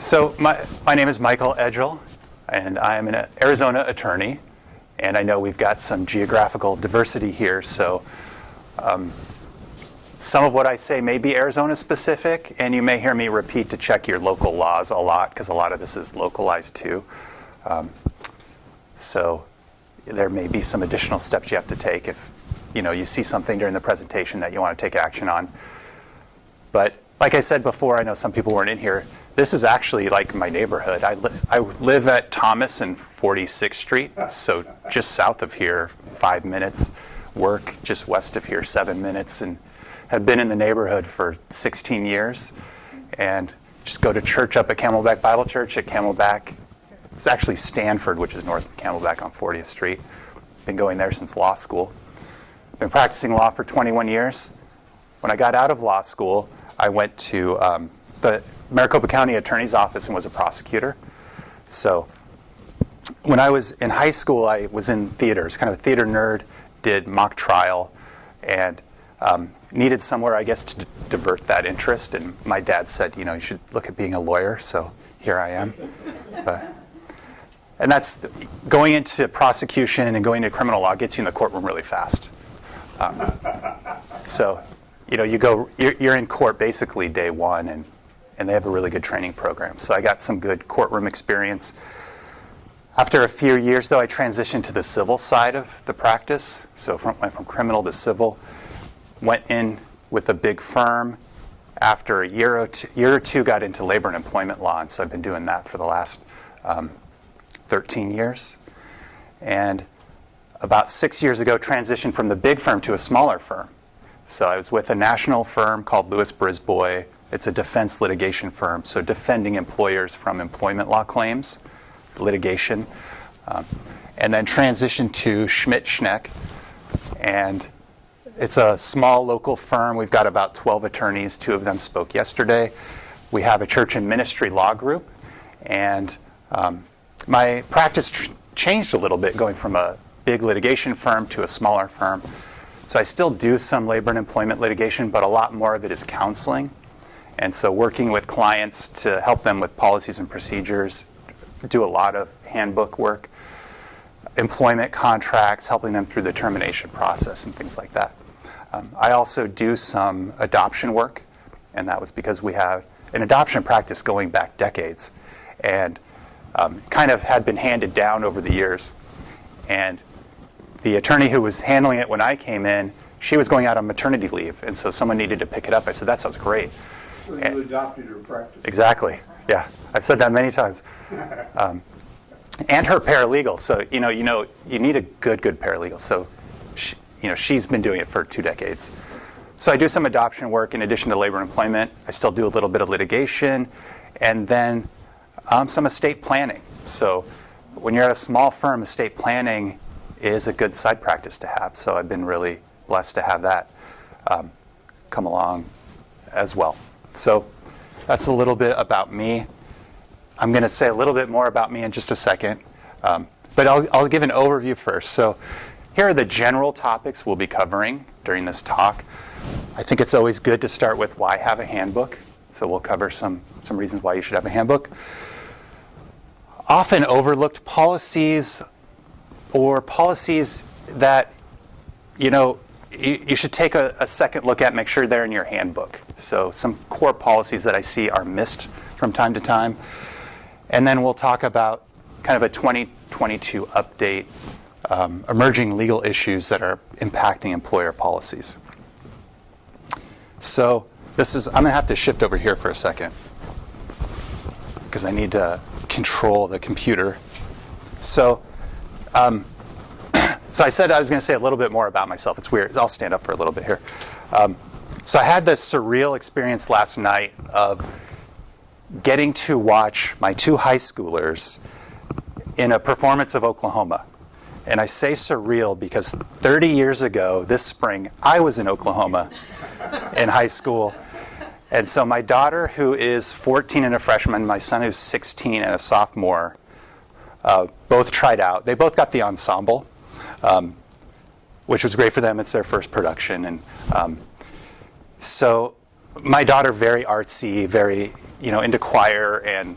So my name is Michael Edgell, and I am an Arizona attorney. And I know we've got some geographical diversity here, so some of what I say may be Arizona specific, and you may hear me repeat to check your local laws a lot, because a lot of this is localized too. So there may be some additional steps you have to take if you see something during the presentation that you want to take action on. But like I said before, I know some people weren't in here. This is actually like my neighborhood. I live at Thomas and 46th Street, so just south of here, 5 minutes. Work just west of here, 7 minutes, and have been in the neighborhood for 16 years. And just go to church up at Camelback Bible Church at Camelback. It's actually Stanford, which is north of Camelback on 40th Street. Been going there since law school. Been practicing law for 21 years. When I got out of law school, I went to the Maricopa County Attorney's Office and was a prosecutor. So when I was in high school, I was in theaters, kind of a theater nerd, did mock trial, and needed somewhere, I guess, to divert that interest. And my dad said, you should look at being a lawyer, so here I am. And that's going into prosecution and going into criminal law gets you in the courtroom really fast. So, you're in court basically day one, and they have a really good training program. So I got some good courtroom experience. After a few years, though, I transitioned to the civil side of the practice. So went from criminal to civil. Went in with a big firm. After a year or two, got into labor and employment law, and so I've been doing that for the last 13 years. And about 6 years ago, transitioned from the big firm to a smaller firm. So I was with a national firm called Lewis Brisbois. It's a defense litigation firm, so defending employers from employment law claims, litigation. And then transitioned to Schmidt Schneck. And it's a small local firm. We've got about 12 attorneys. 2 of them spoke yesterday. We have a church and ministry law group. And my practice changed a little bit, going from a big litigation firm to a smaller firm. So I still do some labor and employment litigation, but a lot more of it is counseling. And so working with clients to help them with policies and procedures, do a lot of handbook work, employment contracts, helping them through the termination process and things like that. I also do some adoption work, and that was because we have an adoption practice going back decades, and kind of had been handed down over the years. And the attorney who was handling it when I came in, she was going out on maternity leave, and so someone needed to pick it up. I said, that sounds great. So you adopted her practice. Exactly. Yeah, I've said that many times. And her paralegal. So you need a good paralegal. So she's been doing it for 2 decades. So I do some adoption work in addition to labor and employment. I still do a little bit of litigation, and then some estate planning. So when you're at a small firm, estate planning is a good side practice to have. So I've been really blessed to have that come along as well. So that's a little bit about me. I'm going to say a little bit more about me in just a second. But I'll give an overview first. So here are the general topics we'll be covering during this talk. I think it's always good to start with why have a handbook. So we'll cover some reasons why you should have a handbook. Often overlooked policies, or policies that you should take a second look at, make sure they're in your handbook. So some core policies that I see are missed from time to time. And then we'll talk about kind of a 2022 update, emerging legal issues that are impacting employer policies. So I'm going to have to shift over here for a second because I need to control the computer. So I said I was going to say a little bit more about myself. It's weird. I'll stand up for a little bit here. So I had this surreal experience last night of getting to watch my 2 high schoolers in a performance of Oklahoma. And I say surreal because 30 years ago, this spring, I was in Oklahoma in high school. And so my daughter, who is 14 and a freshman, my son, who's 16 and a sophomore, both tried out. They both got the ensemble, which was great for them. It's their first production. And so my daughter, very artsy, very, into choir and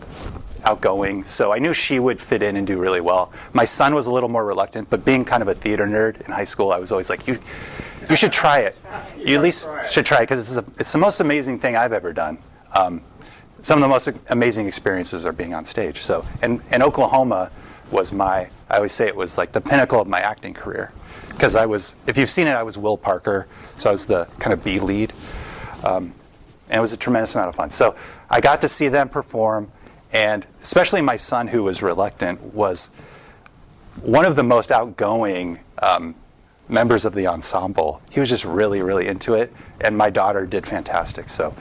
outgoing. So I knew she would fit in and do really well. My son was a little more reluctant, but being kind of a theater nerd in high school, I was always like, you should try it. You at least should try it because it's the most amazing thing I've ever done. Some of the most amazing experiences are being on stage. So, and Oklahoma was I always say it was like the pinnacle of my acting career. Because if you've seen it, I was Will Parker, so I was the kind of B lead. And it was a tremendous amount of fun. So I got to see them perform, and especially my son, who was reluctant, was one of the most outgoing members of the ensemble. He was just really, really into it, and my daughter did fantastic. So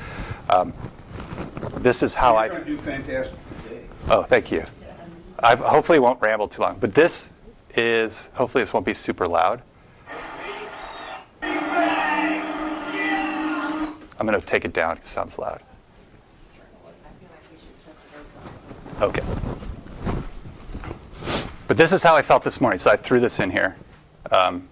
this is how You're going to do fantastic today. Oh, thank you. I hopefully won't ramble too long, but hopefully this won't be super loud. I'm going to take it down because it sounds loud. Okay. But this is how I felt this morning, so I threw this in here. Karaoke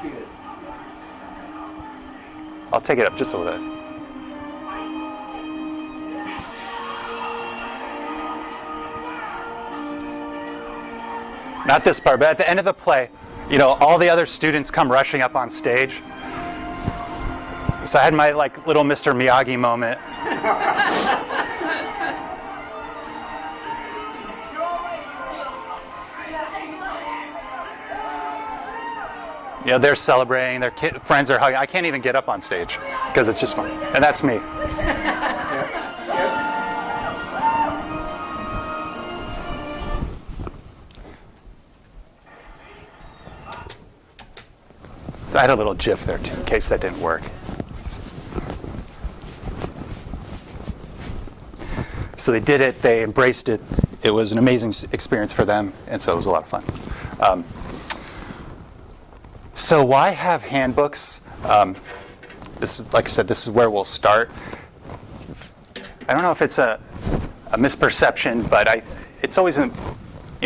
kid. I'll take it up just a little bit. Not this part, but at the end of the play, all the other students come rushing up on stage. So I had my little Mr. Miyagi moment. They're celebrating, their friends are hugging. I can't even get up on stage because it's just fun. And that's me. So I had a little GIF there too, in case that didn't work. So they did it, they embraced it. It was an amazing experience for them, and so it was a lot of fun. So why have handbooks? This is, like I said, this is where we'll start. I don't know if it's a misperception, but it's always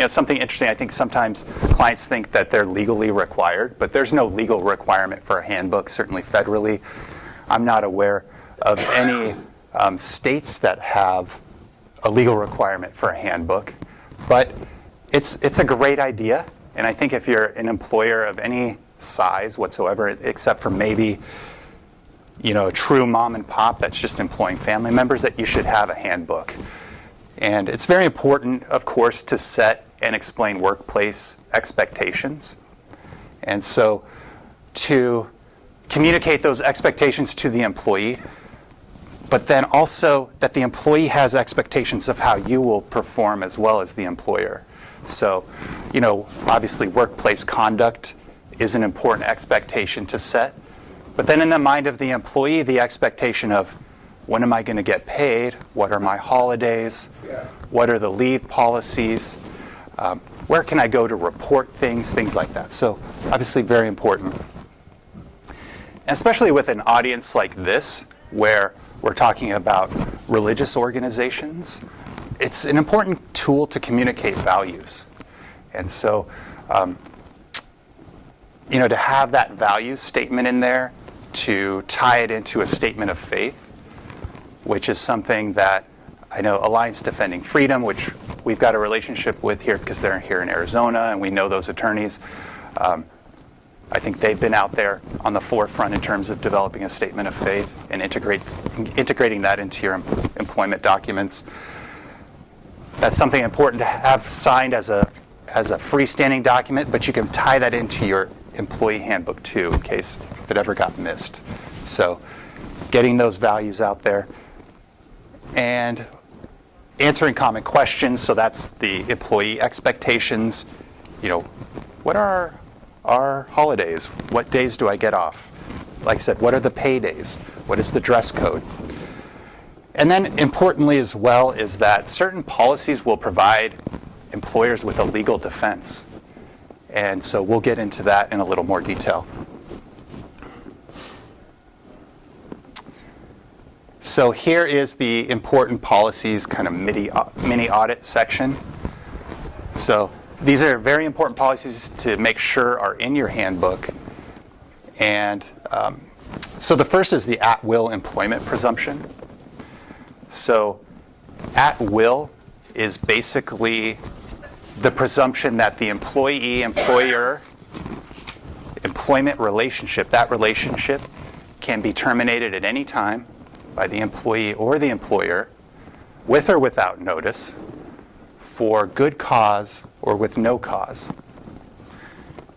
something interesting. I think sometimes clients think that they're legally required, but there's no legal requirement for a handbook, certainly federally. I'm not aware of any states that have a legal requirement for a handbook, but it's a great idea. And I think if you're an employer of any size whatsoever, except for maybe a true mom and pop that's just employing family members, that you should have a handbook. And it's very important, of course, to set and explain workplace expectations. And so to communicate those expectations to the employee, but then also that the employee has expectations of how you will perform as well as the employer. So, obviously workplace conduct is an important expectation to set. But then in the mind of the employee, the expectation of when am I going to get paid? What are my holidays? What are the leave policies? Where can I go to report things like that. So obviously very important. Especially with an audience like this, where we're talking about religious organizations, it's an important tool to communicate values. And so, to have that values statement in there, to tie it into a statement of faith, which is something that I know Alliance Defending Freedom, which we've got a relationship with here because they're here in Arizona and we know those attorneys. I think they've been out there on the forefront in terms of developing a statement of faith and integrating that into your employment documents. That's something important to have signed as a freestanding document, but you can tie that into your employee handbook too, in case it ever got missed. So getting those values out there and answering common questions. So that's the employee expectations. What are our holidays? What days do I get off? Like I said, what are the pay days? What is the dress code? And then importantly as well is that certain policies will provide employers with a legal defense. And so we'll get into that in a little more detail. So here is the important policies kind of mini audit section. So these are very important policies to make sure are in your handbook. And so the first is the at-will employment presumption. So at will is basically the presumption that the employee-employer employment relationship, that relationship can be terminated at any time by the employee or the employer, with or without notice, for good cause or with no cause.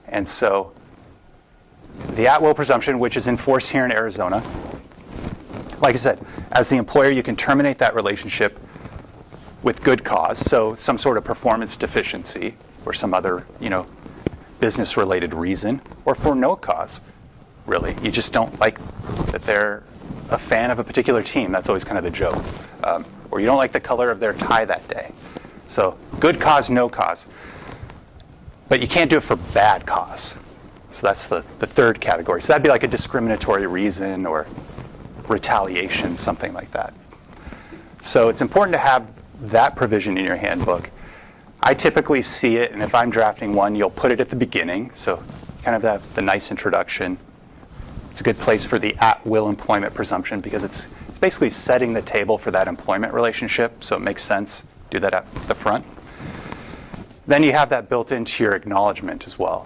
And so the at-will presumption, which is enforced here in Arizona, like I said, as the employer, you can terminate that relationship with good cause, so some sort of performance deficiency or some other, business-related reason, or for no cause, really. You just don't like that they're a fan of a particular team. That's always kind of the joke. Or you don't like the color of their tie that day. So good cause, no cause. But you can't do it for bad cause. So that's the third category. So that'd be like a discriminatory reason or retaliation, something like that. So it's important to have that provision in your handbook. I typically see it, and if I'm drafting one, you'll put it at the beginning, so kind of have the nice introduction. It's a good place for the at-will employment presumption because it's basically setting the table for that employment relationship, so it makes sense to do that at the front. Then you have that built into your acknowledgement as well.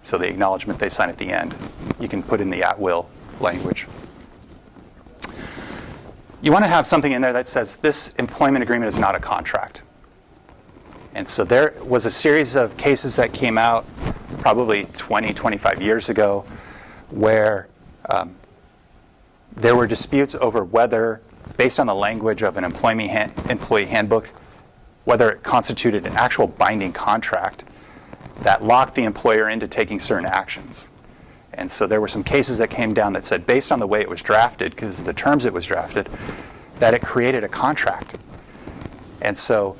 So the acknowledgement they sign at the end, you can put in the at-will language. You want to have something in there that says this employment agreement is not a contract. And so there was a series of cases that came out probably 20, 25 years ago where there were disputes over whether, based on the language of an employee handbook, whether it constituted an actual binding contract that locked the employer into taking certain actions. And so there were some cases that came down that said, based on the way it was drafted, because of the terms it was drafted, that it created a contract. And so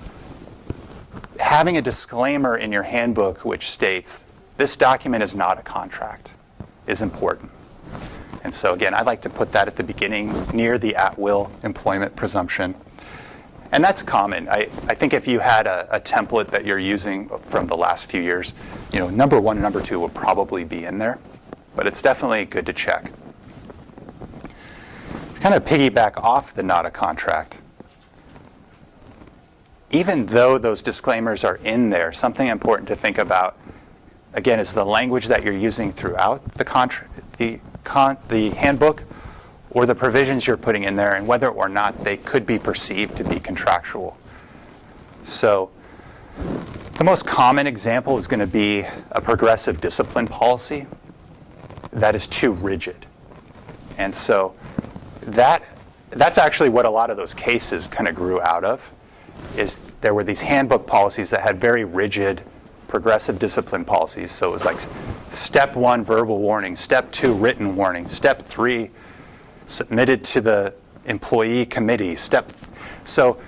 having a disclaimer in your handbook which states, this document is not a contract, is important. And so again, I like to put that at the beginning, near the at-will employment presumption. And that's common. I think if you had a template that you're using from the last few years, number 1 and number 2 will probably be in there. But it's definitely good to check. Kind of piggyback off the not a contract. Even though those disclaimers are in there, something important to think about, again, is the language that you're using throughout the handbook or the provisions you're putting in there and whether or not they could be perceived to be contractual. So the most common example is going to be a progressive discipline policy that is too rigid. And so that's actually what a lot of those cases kind of grew out of, is there were these handbook policies that had very rigid progressive discipline policies. So it was like step 1, verbal warning, step 2, written warning, step 3, submitted to the employee committee, so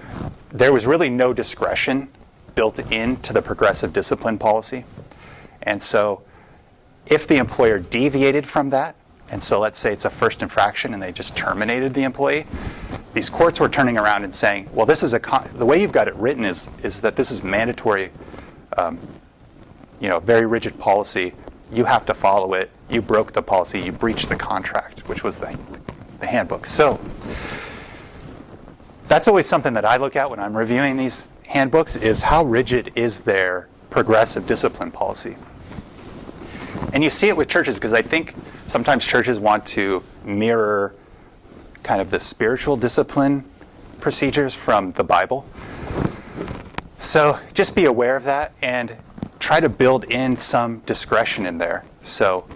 there was really no discretion built into the progressive discipline policy. And so if the employer deviated from that, and so let's say it's a first infraction and they just terminated the employee, these courts were turning around and saying, well, this is the way you've got it written is that this is mandatory, very rigid policy. You have to follow it. You broke the policy. You breached the contract, which was the handbook. So that's always something that I look at when I'm reviewing these handbooks, is how rigid is their progressive discipline policy. And you see it with churches, because I think sometimes churches want to mirror kind of the spiritual discipline procedures from the Bible. So just be aware of that and try to build in some discretion in there. So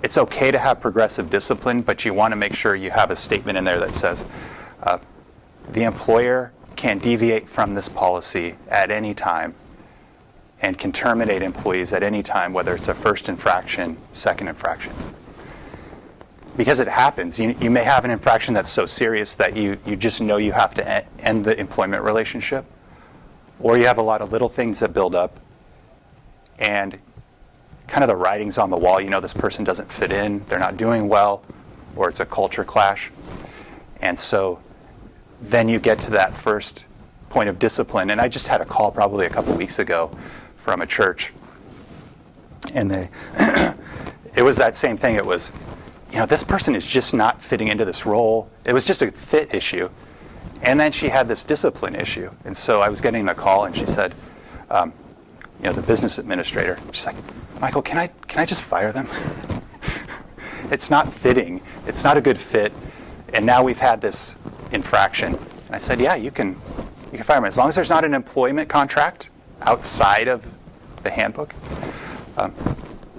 it's okay to have progressive discipline, but you want to make sure you have a statement in there that says the employer can deviate from this policy at any time and can terminate employees at any time, whether it's a first infraction, second infraction. Because it happens. You may have an infraction that's so serious that you just know you have to end the employment relationship. Or you have a lot of little things that build up and kind of the writing's on the wall. This person doesn't fit in, they're not doing well, or it's a culture clash. And so then you get to that first point of discipline. And I just had a call probably a couple weeks ago from a church. And it was that same thing. It was, this person is just not fitting into this role. It was just a fit issue. And then she had this discipline issue. And so I was getting the call, and she said, the business administrator, she's like, Michael, can I just fire them? It's not fitting. It's not a good fit. And now we've had this infraction. And I said, yeah, you can fire them. As long as there's not an employment contract outside of the handbook,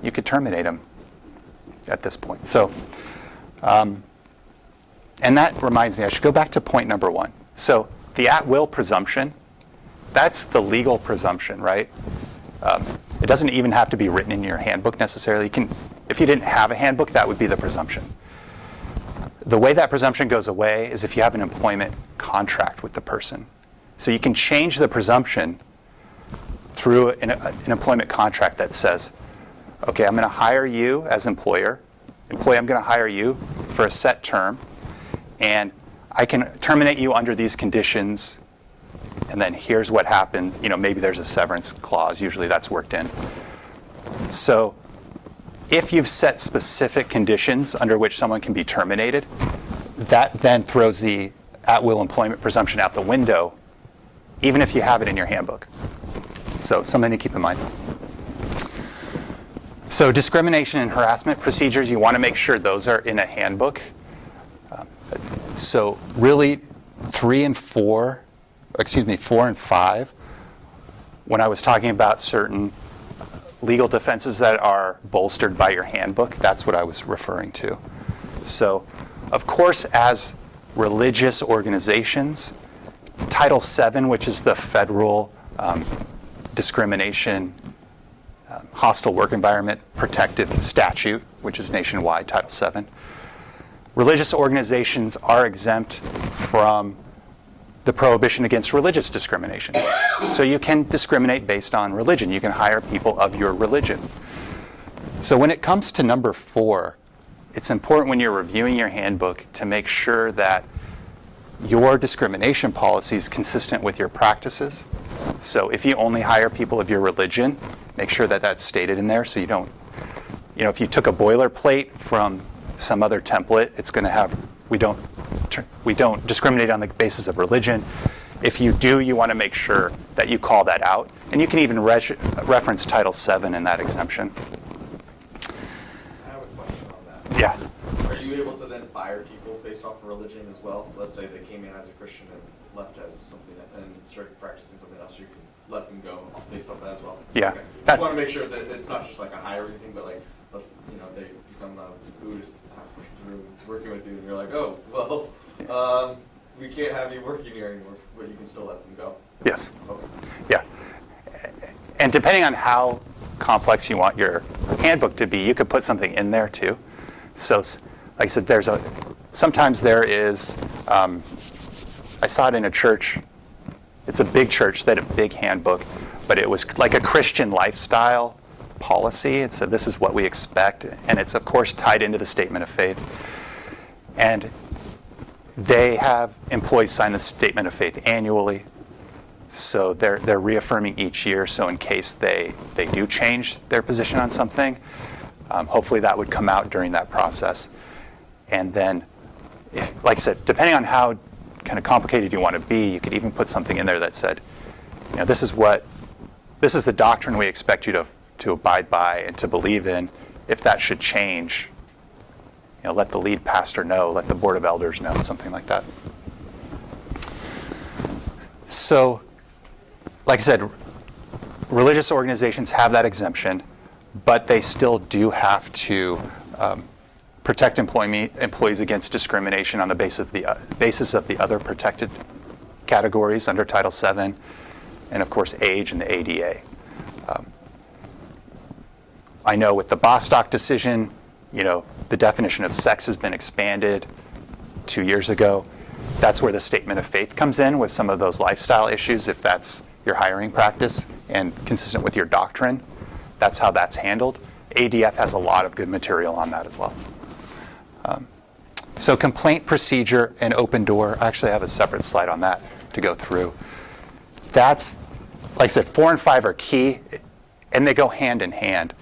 you could terminate them at this point. So, and that reminds me, I should go back to point number 1. So the at-will presumption, that's the legal presumption, right? It doesn't even have to be written in your handbook necessarily. If you didn't have a handbook, that would be the presumption. The way that presumption goes away is if you have an employment contract with the person. So you can change the presumption through an employment contract that says, okay, I'm going to hire you as employer. Employee, I'm going to hire you for a set term, and I can terminate you under these conditions, and then here's what happens. Maybe there's a severance clause. Usually that's worked in. So if you've set specific conditions under which someone can be terminated, that then throws the at-will employment presumption out the window, even if you have it in your handbook. So something to keep in mind. So discrimination and harassment procedures, you want to make sure those are in a handbook. So really 4 and 5, when I was talking about certain legal defenses that are bolstered by your handbook, that's what I was referring to. So, of course, as religious organizations, Title VII, which is the federal discrimination, hostile work environment protective statute, which is nationwide, Title VII, religious organizations are exempt from the prohibition against religious discrimination. So you can discriminate based on religion. You can hire people of your religion. So when it comes to number 4, it's important when you're reviewing your handbook to make sure that your discrimination policy is consistent with your practices. So if you only hire people of your religion, make sure that that's stated in there so you don't, if you took a boilerplate from some other template, it's going to have, we don't discriminate on the basis of religion. If you do, you want to make sure that you call that out. And you can even reference Title VII in that exemption. I have a question on that. Yeah. Are you able to then fire people based off of religion as well? Let's say they came in as a Christian and left as something and started practicing something else, you can let them go based off that as well? Yeah. Okay. Just want to make sure that it's not just like a hiring thing, but like, they become a Buddhist halfway through working with you and you're like, oh, well, we can't have you working here anymore, but you can still let them go. Yes. Okay. Yeah. And depending on how complex you want your handbook to be, you could put something in there too. So, like I said, sometimes there is, I saw it in a church. It's a big church that had a big handbook, but it was like a Christian lifestyle policy. It said this is what we expect, and it's of course tied into the statement of faith. And they have employees sign the statement of faith annually, so they're reaffirming each year. So in case they do change their position on something, hopefully that would come out during that process. And then, like I said, depending on how kind of complicated you want to be, you could even put something in there that said, this is the doctrine we expect you to abide by and to believe in. If that should change, let the lead pastor know, let the board of elders know, something like that. So, like I said, religious organizations have that exemption, but they still do have to protect employees against discrimination on the basis of the other protected categories under Title VII, and of course age and the ADA. I know with the Bostock decision, the definition of sex has been expanded 2 years ago. That's where the statement of faith comes in with some of those lifestyle issues, if that's your hiring practice and consistent with your doctrine. That's how that's handled. ADF has a lot of good material on that as well. So complaint procedure and open door, I actually have a separate slide on that to go through. That's, like I said, 4 and 5 are key. and they go hand in hand.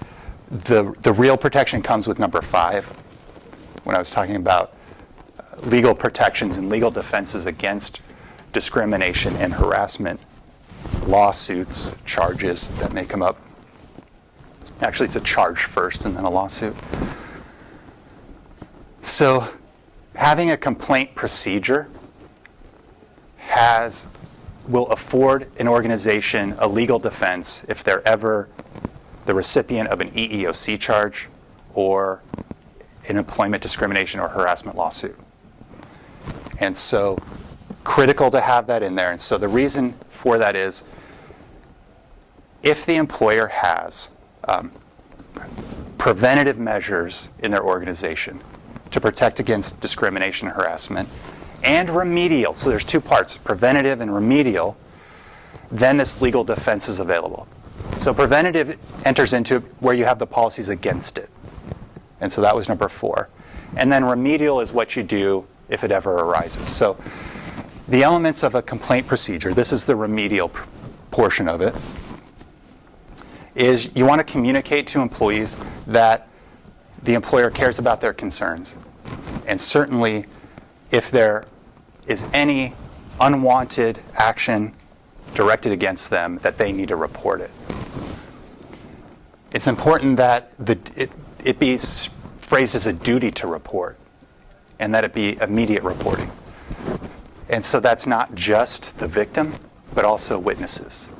The real protection comes with number 5, when I was talking about legal protections and legal defenses against discrimination and harassment, lawsuits, charges that may come up. Actually, it's a charge first and then a lawsuit. So having a complaint procedure will afford an organization a legal defense if they're ever the recipient of an EEOC charge or an employment discrimination or harassment lawsuit. And so critical to have that in there. And so the reason for that is if the employer has preventative measures in their organization to protect against discrimination and harassment, and remedial, so there's 2 parts, preventative and remedial, then this legal defense is available. So preventative enters into where you have the policies against it. And so that was number 4. And then remedial is what you do if it ever arises. So the elements of a complaint procedure, this is the remedial portion of it, is you want to communicate to employees that the employer cares about their concerns. And certainly if there is any unwanted action directed against them, that they need to report it. It's important that it be phrased as a duty to report, and that it be immediate reporting. And so that's not just the victim, but also witnesses.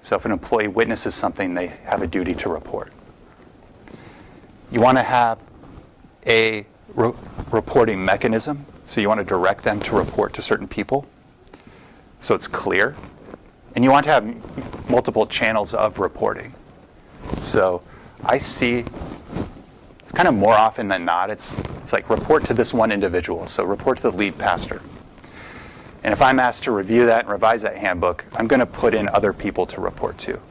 So if an employee witnesses something, they have a duty to report. You want to have a reporting mechanism. So you want to direct them to report to certain people so it's clear. And you want to have multiple channels of reporting. So I see, it's kind of more often than not, it's like report to this one individual. So report to the lead pastor. And if I'm asked to review that and revise that handbook, I'm going to put in other people to report to.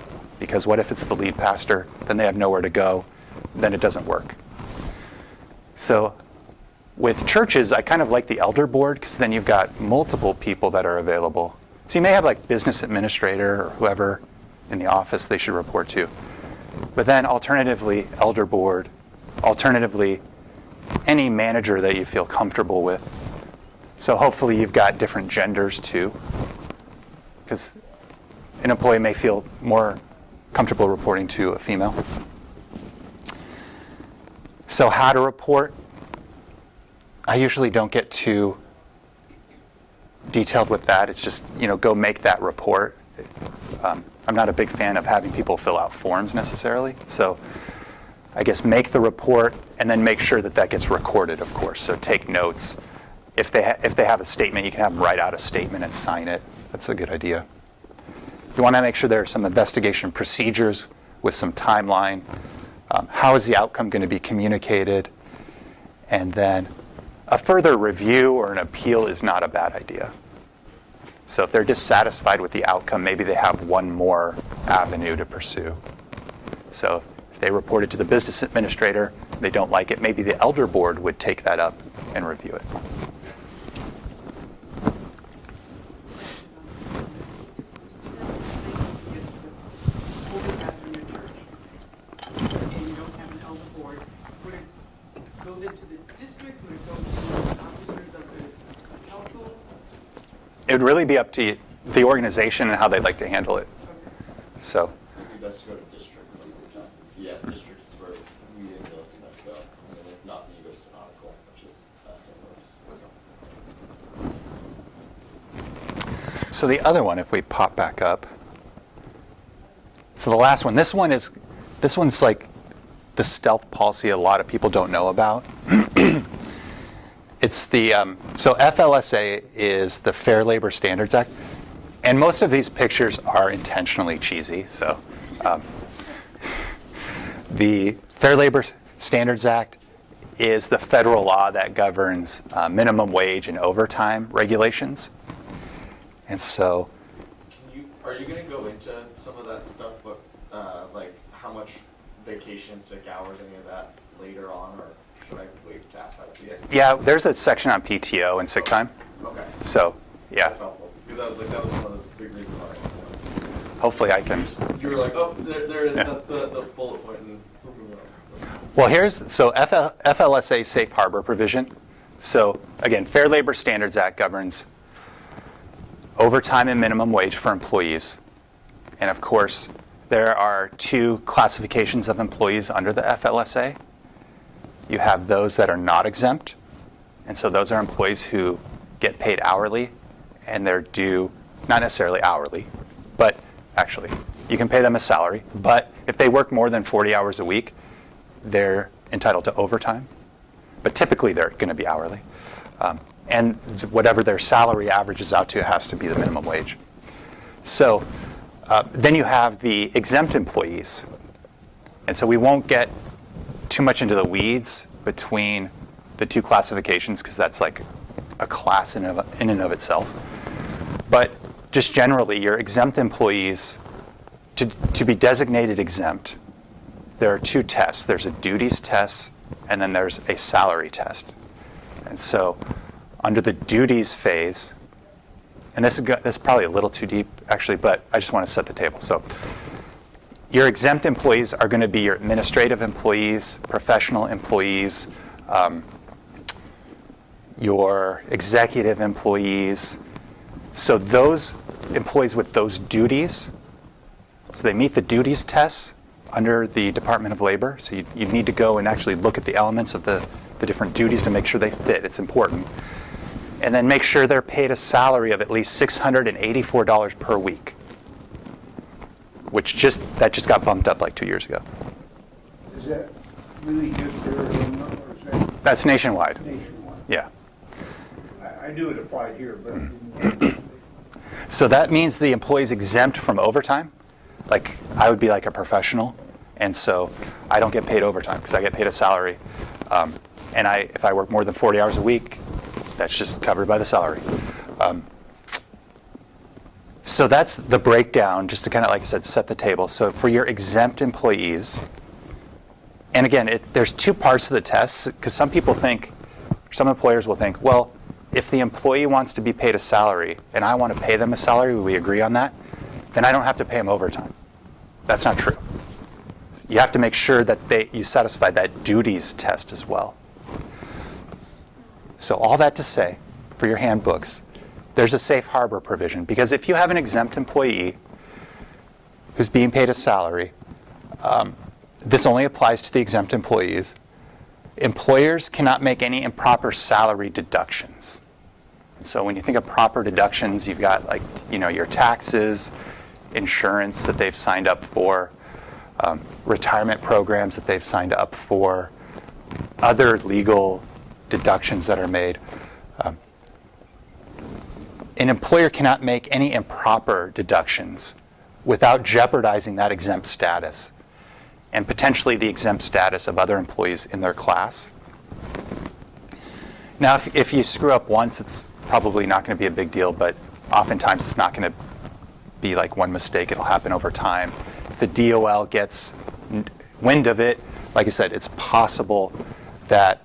Because what if it's the lead pastor? Then they have nowhere to go. Then it doesn't work. So with churches, I kind of like the elder board because then you've got multiple people that are available. So you may have like business administrator or whoever in the office they should report to. But then alternatively, elder board, alternatively, any manager that you feel comfortable with. So hopefully you've got different genders too, because an employee may feel more comfortable reporting to a female. So how to report? I usually don't get too detailed with that. It's just, go make that report. I'm not a big fan of having people fill out forms necessarily. So I guess make the report and then make sure that gets recorded, of course. So take notes. If they have a statement, you can have them write out a statement and sign it. That's a good idea. You want to make sure there are some investigation procedures with some timeline. How is the outcome going to be communicated? And then a further review or an appeal is not a bad idea. So if they're dissatisfied with the outcome, maybe they have one more avenue to pursue. So if they report it to the business administrator, they don't like it, maybe the elder board would take that up and review it. It would really be up to the organization and how they'd like to handle it. So. It'd be best to go to district most of the time. Yeah, district is where we didn't go see messed up. And then if not, then you go to synodical, which is St. Louis. So the other one, if we pop back up. So the last one, this one's like the stealth policy a lot of people don't know about. It's so FLSA is the Fair Labor Standards Act, and most of these pictures are intentionally cheesy. So the Fair Labor Standards Act is the federal law that governs minimum wage and overtime regulations. And so, Are you going to go into some of that stuff, but like how much vacation, sick hours, any of that later on, or should I wait to ask that at the end? Yeah, there's a section on PTO and sick time. Okay. So, yeah. That's helpful, because that was one of the big reasons why hopefully I can. You were like, oh, there it is. Yeah. That's the bullet point. And we're moving on. Well, FLSA safe harbor provision. So again, Fair Labor Standards Act governs overtime and minimum wage for employees. And of course, there are two classifications of employees under the FLSA. You have those that are not exempt. And so those are employees who get paid hourly, and they're due, not necessarily hourly, but actually, you can pay them a salary. But if they work more than 40 hours a week, they're entitled to overtime. But typically, they're going to be hourly. And whatever their salary averages out to has to be the minimum wage. So then you have the exempt employees. And so we won't get too much into the weeds between the two classifications because that's like a class in and of itself. But just generally, your exempt employees, to be designated exempt, there are two tests. There's a duties test, and then there's a salary test. And so under the duties phase, and this is probably a little too deep, actually, but I just want to set the table. So your exempt employees are going to be your administrative employees, professional employees, your executive employees. So those employees with those duties, so they meet the duties tests under the Department of Labor. So you need to go and actually look at the elements of the different duties to make sure they fit. It's important. And then make sure they're paid a salary of at least $684 per week, which just got bumped up like 2 years ago. Is that really just for Arizona, or is that That's nationwide. nationwide? Yeah. I knew it applied here, but I didn't know. So that means the employee's exempt from overtime. Like I would be like a professional, and so I don't get paid overtime because I get paid a salary. And if I work more than 40 hours a week, that's just covered by the salary. So that's the breakdown, just to kind of, like I said, set the table. So for your exempt employees, and again, there's two parts to the test, because some employers will think, well, if the employee wants to be paid a salary and I want to pay them a salary, we agree on that, then I don't have to pay them overtime. That's not true. You have to make sure that you satisfy that duties test as well. So all that to say, for your handbooks, there's a safe harbor provision. Because if you have an exempt employee who's being paid a salary, this only applies to the exempt employees. Employers cannot make any improper salary deductions. And so when you think of proper deductions, you've got your taxes, insurance that they've signed up for, retirement programs that they've signed up for, other legal deductions that are made. An employer cannot make any improper deductions without jeopardizing that exempt status and potentially the exempt status of other employees in their class. Now, if you screw up once, it's probably not going to be a big deal, but oftentimes it's not going to be like one mistake. It'll happen over time. If the DOL gets wind of it, like I said, it's possible that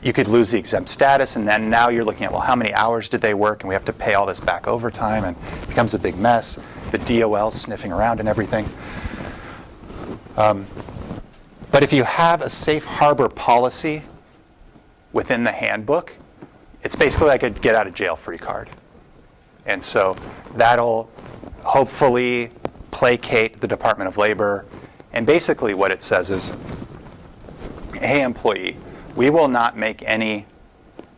you could lose the exempt status, and then now you're looking at, well, how many hours did they work, and we have to pay all this back overtime, and it becomes a big mess. The DOL sniffing around and everything. But if you have a safe harbor policy within the handbook, it's basically like a get out of jail free card. And so that'll hopefully placate the Department of Labor. And basically what it says is, hey, employee, we will not make any,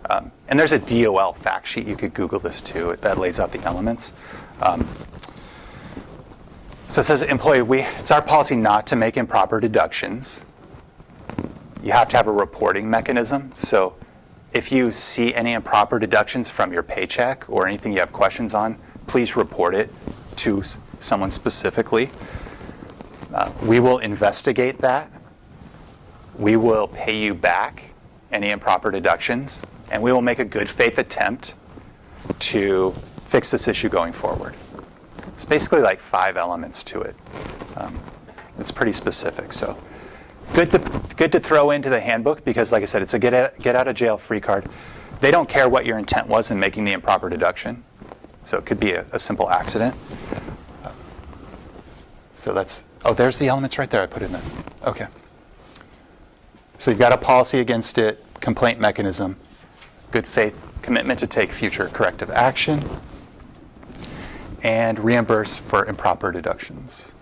and there's a DOL fact sheet, you could Google this too, that lays out the elements. So it says, employee, it's our policy not to make improper deductions. You have to have a reporting mechanism. So if you see any improper deductions from your paycheck or anything you have questions on, please report it to someone specifically. We will investigate that. We will pay you back any improper deductions, and we will make a good faith attempt to fix this issue going forward. It's basically like 5 elements to it. It's pretty specific. So good to throw into the handbook because, like I said, it's a get out of jail free card. They don't care what your intent was in making the improper deduction. So it could be a simple accident. So there's the elements right there. I put in there. Okay. So you've got a policy against it, complaint mechanism, good faith commitment to take future corrective action, and reimburse for improper deductions.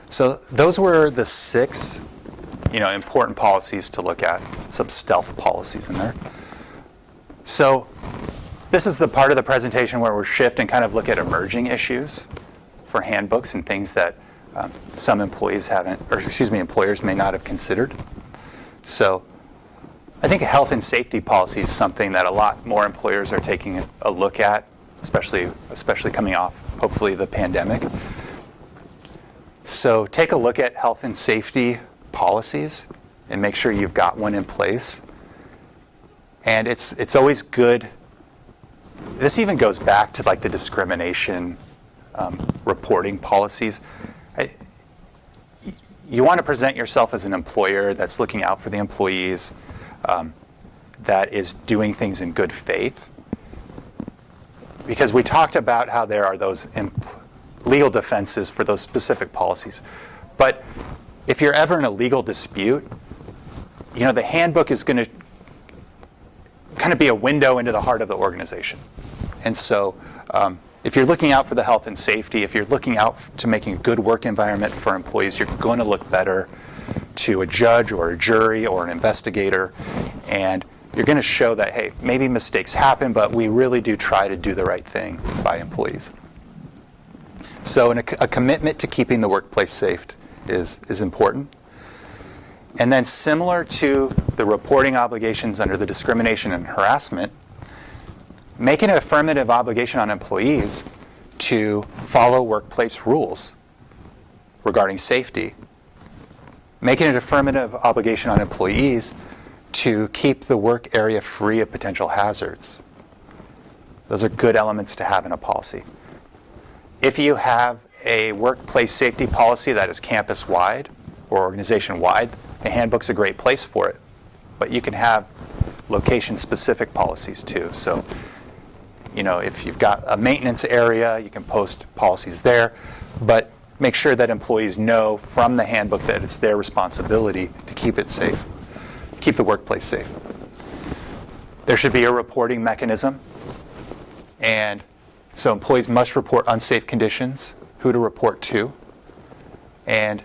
So those were the 6, important policies to look at. Some stealth policies in there. So this is the part of the presentation where we'll shift and kind of look at emerging issues for handbooks and things that some employers may not have considered. So I think a health and safety policy is something that a lot more employers are taking a look at, especially coming off, hopefully, the pandemic. So take a look at health and safety policies and make sure you've got one in place. And it's always good. This even goes back to like the discrimination reporting policies. You want to present yourself as an employer that's looking out for the employees, that is doing things in good faith. Because we talked about how there are those legal defenses for those specific policies. But if you're ever in a legal dispute, the handbook is going to kind of be a window into the heart of the organization. And so if you're looking out for the health and safety, if you're looking out to making a good work environment for employees, you're going to look better to a judge or a jury or an investigator. And you're going to show that, hey, maybe mistakes happen, but we really do try to do the right thing by employees. So a commitment to keeping the workplace safe is important. And then similar to the reporting obligations under the discrimination and harassment, make an affirmative obligation on employees to follow workplace rules regarding safety. Making an affirmative obligation on employees to keep the work area free of potential hazards. Those are good elements to have in a policy. If you have a workplace safety policy that is campus-wide or organization-wide, the handbook's a great place for it. But you can have location-specific policies too. So, if you've got a maintenance area, you can post policies there. But make sure that employees know from the handbook that it's their responsibility to keep it safe, keep the workplace safe. There should be a reporting mechanism. And so employees must report unsafe conditions, who to report to. And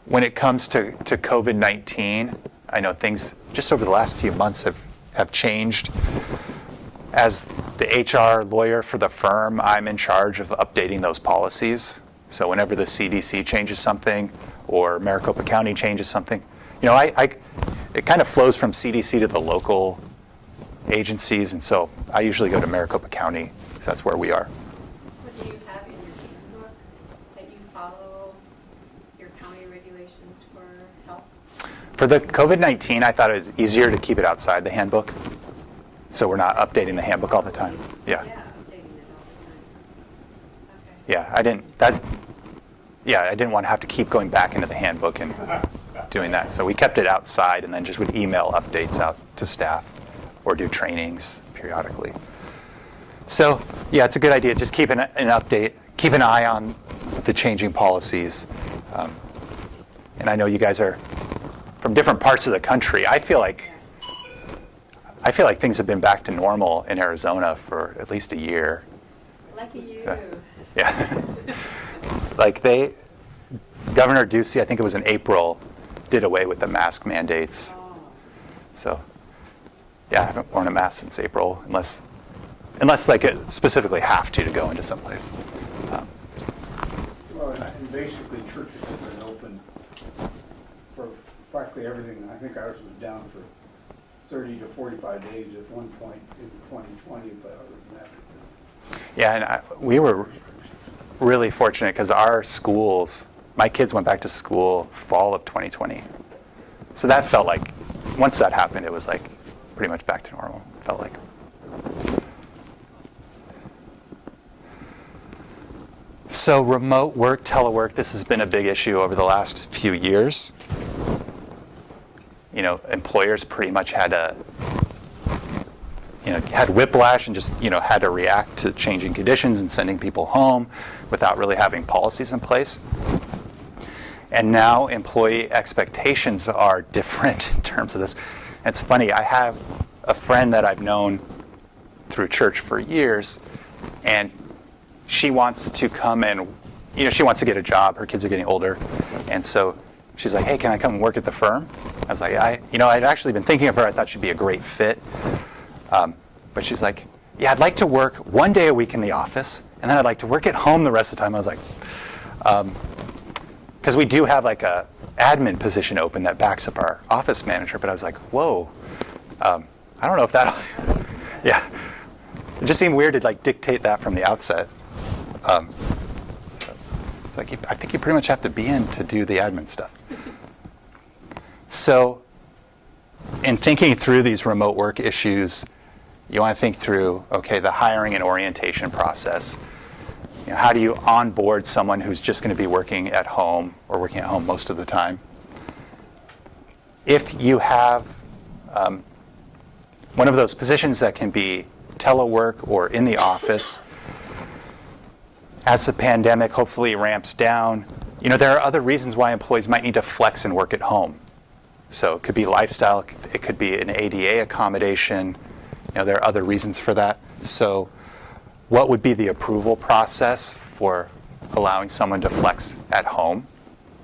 when it comes to COVID-19, I know things just over the last few months have changed. As the HR lawyer for the firm, I'm in charge of updating those policies. So whenever the CDC changes something or Maricopa County changes something, it kind of flows from CDC to the local agencies. And so I usually go to Maricopa County because that's where we are. So do you have in your handbook that you follow your county regulations for health? For the COVID-19, I thought it was easier to keep it outside the handbook. So we're not updating the handbook all the time. Yeah. Yeah, updating it all the time. Okay. Yeah, I didn't want to have to keep going back into the handbook and doing that. So we kept it outside and then just would email updates out to staff or do trainings periodically. So yeah, it's a good idea. Just keep an update, keep an eye on the changing policies. And I know you guys are from different parts of the country. I feel like things have been back to normal in Arizona for at least a year. Lucky you. Yeah. Governor Ducey, I think it was in April, did away with the mask mandates. Oh. So, yeah, I haven't worn a mask since April, unless specifically have to go into someplace. Well, and basically churches have been open for practically everything. I think ours was down for 30 to 45 days at one point in 2020, but other than that. Yeah, and we were really fortunate because our schools, my kids went back to school fall of 2020. So that felt like, once that happened, it was like pretty much back to normal, felt like. So remote work, telework, this has been a big issue over the last few years. Employers pretty much had to had whiplash and just, had to react to changing conditions and sending people home without really having policies in place. And now employee expectations are different in terms of this. And it's funny, I have a friend that I've known through church for years, and she wants to come and, she wants to get a job. Her kids are getting older. And so she's like, hey, can I come and work at the firm? I was like, I'd actually been thinking of her. I thought she'd be a great fit. But she's like, yeah, I'd like to work 1 day a week in the office, and then I'd like to work at home the rest of the time. I was like, because we do have like a admin position open that backs up our office manager. But I was like, whoa, I don't know if that'll, yeah. It just seemed weird to like dictate that from the outset. So it's like, I think you pretty much have to be in to do the admin stuff. So in thinking through these remote work issues, you want to think through, okay, the hiring and orientation process. How do you onboard someone who's just going to be working at home or working at home most of the time? If you have one of those positions that can be telework or in the office, as the pandemic hopefully ramps down, there are other reasons why employees might need to flex and work at home. So it could be lifestyle, it could be an ADA accommodation. There are other reasons for that. So what would be the approval process for allowing someone to flex at home?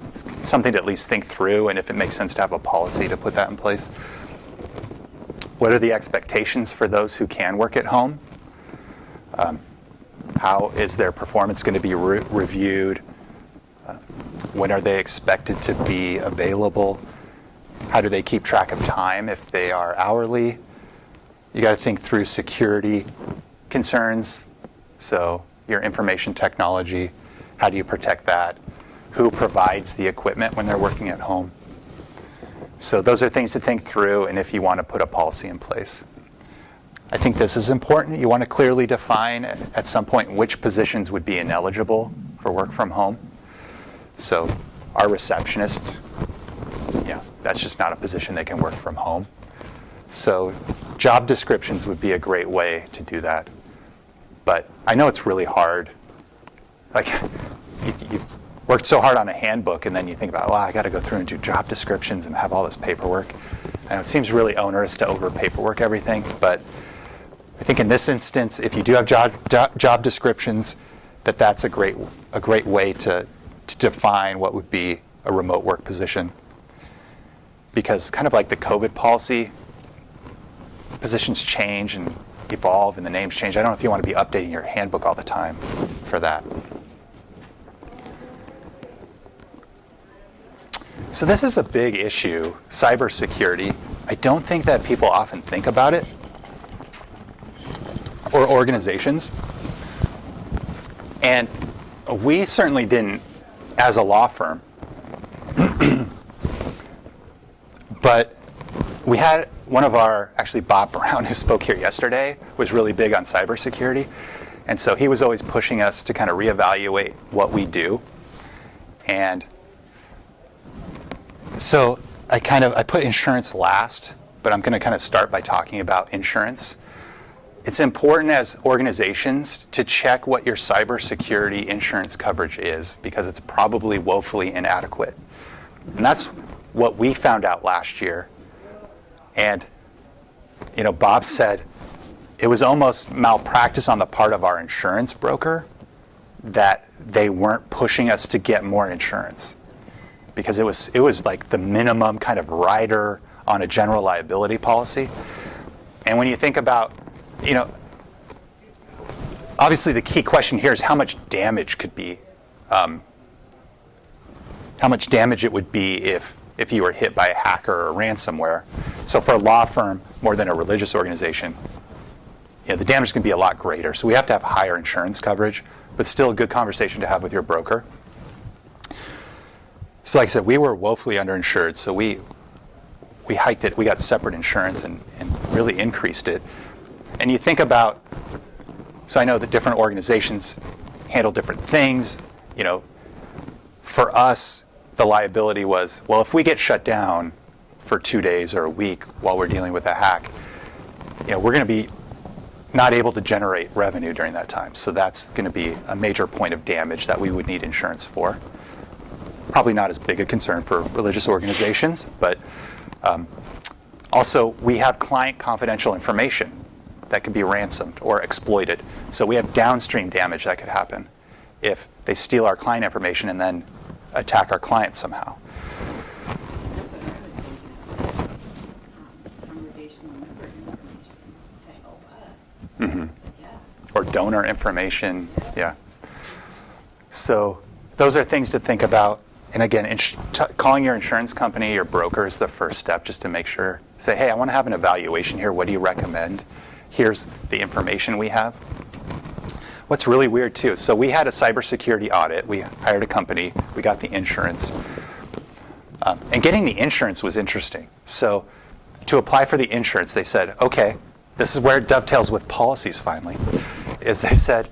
It's something to at least think through, and if it makes sense to have a policy to put that in place. What are the expectations for those who can work at home? How is their performance going to be reviewed? When are they expected to be available? How do they keep track of time if they are hourly? You got to think through security concerns. So your information technology, how do you protect that? Who provides the equipment when they're working at home? So those are things to think through, and if you want to put a policy in place. I think this is important. You want to clearly define at some point which positions would be ineligible for work from home. So our receptionist, that's just not a position they can work from home. So job descriptions would be a great way to do that. But I know it's really hard. Like, you've worked so hard on a handbook, and then you think about, I got to go through and do job descriptions and have all this paperwork. And it seems really onerous to over-paperwork everything. But I think in this instance, if you do have job descriptions, that's a great way to define what would be a remote work position. Because kind of like the COVID policy, positions change and evolve and the names change. I don't know if you want to be updating your handbook all the time for that. So this is a big issue, cybersecurity. I don't think that people often think about it, or organizations. And we certainly didn't as a law firm. But we had one of our, actually Bob Brown, who spoke here yesterday, was really big on cybersecurity. And so he was always pushing us to kind of reevaluate what we do. And so I put insurance last, but I'm going to kind of start by talking about insurance. It's important as organizations to check what your cybersecurity insurance coverage is, because it's probably woefully inadequate. And that's what we found out last year. And Bob said it was almost malpractice on the part of our insurance broker that they weren't pushing us to get more insurance, because it was like the minimum kind of rider on a general liability policy. And when you think about, obviously the key question here is how much damage could be, how much damage it would be if you were hit by a hacker or ransomware. So for a law firm, more than a religious organization, the damage can be a lot greater. So we have to have higher insurance coverage, but still a good conversation to have with your broker. So like I said, we were woefully underinsured, so we hiked it. We got separate insurance and really increased it. And you think about, so I know that different organizations handle different things. For us, the liability was, well, if we get shut down for 2 days or a week while we're dealing with a hack, we're going to be not able to generate revenue during that time. So that's going to be a major point of damage that we would need insurance for. Probably not as big a concern for religious organizations, but also we have client confidential information that could be ransomed or exploited. So we have downstream damage that could happen if they steal our client information and then attack our clients somehow. That's what I was thinking of. Congregational member information to help us. Mm-hmm. Yeah. Or donor information, yeah. So those are things to think about. And again, calling your insurance company, your broker is the first step, just to make sure. Say, hey, I want to have an evaluation here. What do you recommend? Here's the information we have. What's really weird too, so we had a cybersecurity audit. We hired a company. We got the insurance. And getting the insurance was interesting. So to apply for the insurance, they said, okay, this is where it dovetails with policies finally, is they said,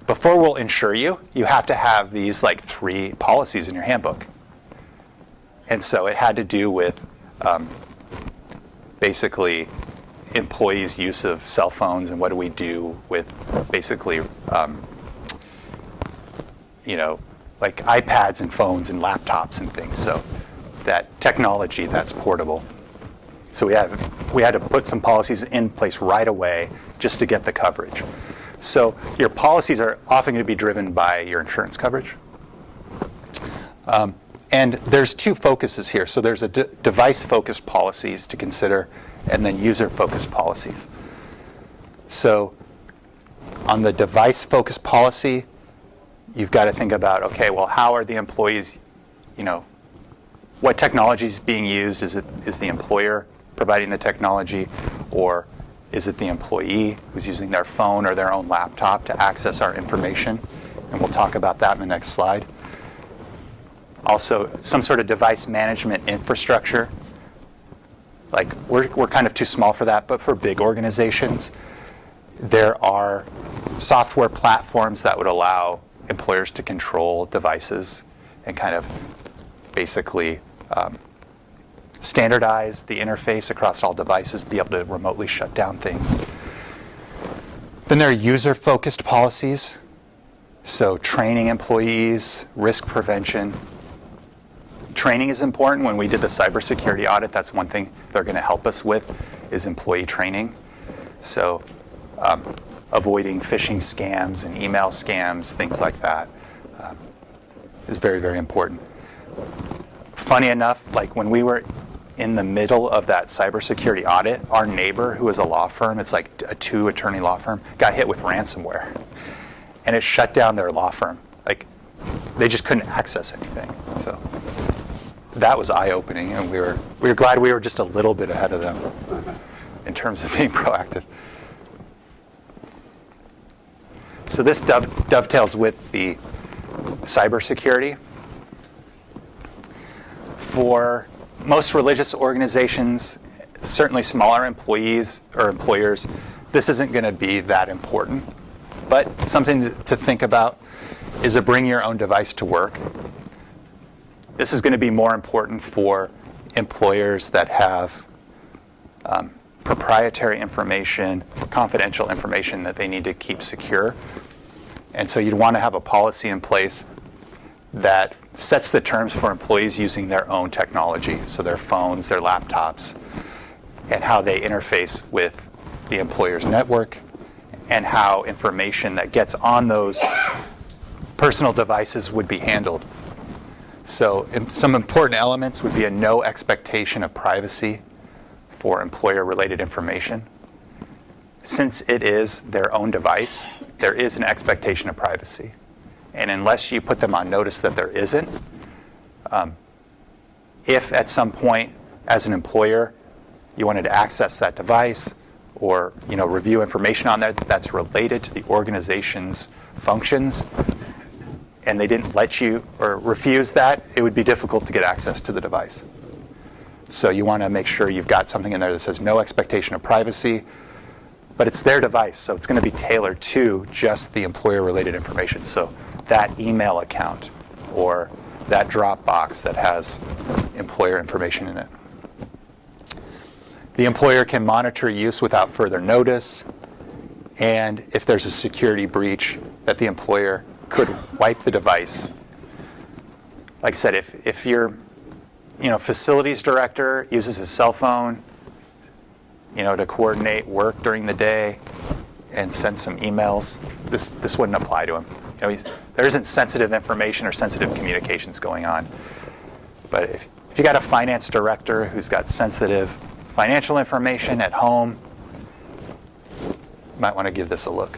before we'll insure you, you have to have these like 3 policies in your handbook. And so it had to do with basically employees' use of cell phones and what do we do with basically, like iPads and phones and laptops and things. So that technology that's portable. So we had to put some policies in place right away just to get the coverage. So your policies are often going to be driven by your insurance coverage. And there's 2 focuses here. So there's a device-focused policies to consider and then user-focused policies. So on the device-focused policy, you've got to think about, okay, well, how are the employees, what technology is being used? Is the employer providing the technology, or is it the employee who's using their phone or their own laptop to access our information? And we'll talk about that in the next slide. Also, some sort of device management infrastructure. Like, we're kind of too small for that, but for big organizations, there are software platforms that would allow employers to control devices and kind of basically standardize the interface across all devices, be able to remotely shut down things. Then there are user-focused policies. So training employees, risk prevention. Training is important. When we did the cybersecurity audit, that's one thing they're going to help us with is employee training. So avoiding phishing scams and email scams, things like that, is very, very important. Funny enough, like when we were in the middle of that cybersecurity audit, our neighbor, who is a law firm, it's like a 2-attorney law firm, got hit with ransomware. And it shut down their law firm. Like, they just couldn't access anything. So that was eye-opening, and we were glad we were just a little bit ahead of them in terms of being proactive. So this dovetails with the cybersecurity. For most religious organizations, certainly smaller employees or employers, this isn't going to be that important. But something to think about is a bring your own device to work. This is going to be more important for employers that have proprietary information, confidential information that they need to keep secure. And so you'd want to have a policy in place that sets the terms for employees using their own technology, so their phones, their laptops, and how they interface with the employer's network, and how information that gets on those personal devices would be handled. So some important elements would be a no expectation of privacy for employer-related information. Since it is their own device, there is an expectation of privacy. And unless you put them on notice that there isn't, if at some point as an employer you wanted to access that device or review information on there that's related to the organization's functions, and they didn't let you or refuse that, it would be difficult to get access to the device. So you want to make sure you've got something in there that says no expectation of privacy, but it's their device, so it's going to be tailored to just the employer-related information. So that email account or that Dropbox that has employer information in it. The employer can monitor use without further notice. and if there's a security breach, that the employer could wipe the device. Like I said, if your facilities director uses his cell phone to coordinate work during the day and send some emails, this wouldn't apply to him. There isn't sensitive information or sensitive communications going on. But if you got a finance director who's got sensitive financial information at home, you might want to give this a look.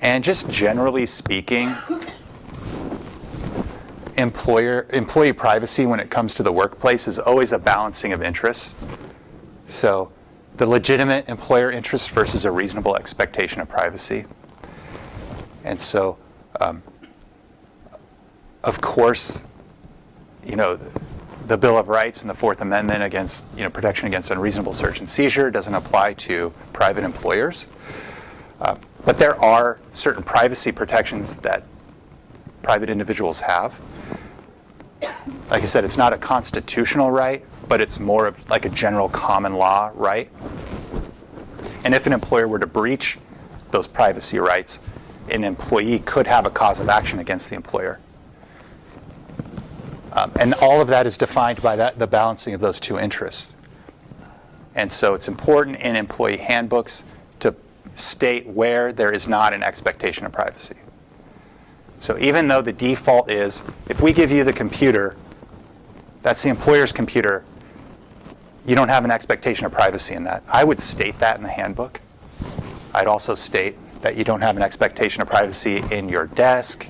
And just generally speaking, employee privacy when it comes to the workplace is always a balancing of interests. So the legitimate employer interest versus a reasonable expectation of privacy. And so, of course, the Bill of Rights and the Fourth Amendment against, protection against unreasonable search and seizure doesn't apply to private employers. But there are certain privacy protections that private individuals have. Like I said, it's not a constitutional right, but it's more of like a general common law right. And if an employer were to breach those privacy rights, an employee could have a cause of action against the employer. And all of that is defined by the balancing of those two interests. And so it's important in employee handbooks to state where there is not an expectation of privacy. So even though the default is, if we give you the computer, that's the employer's computer, you don't have an expectation of privacy in that. I would state that in the handbook. I'd also state that you don't have an expectation of privacy in your desk,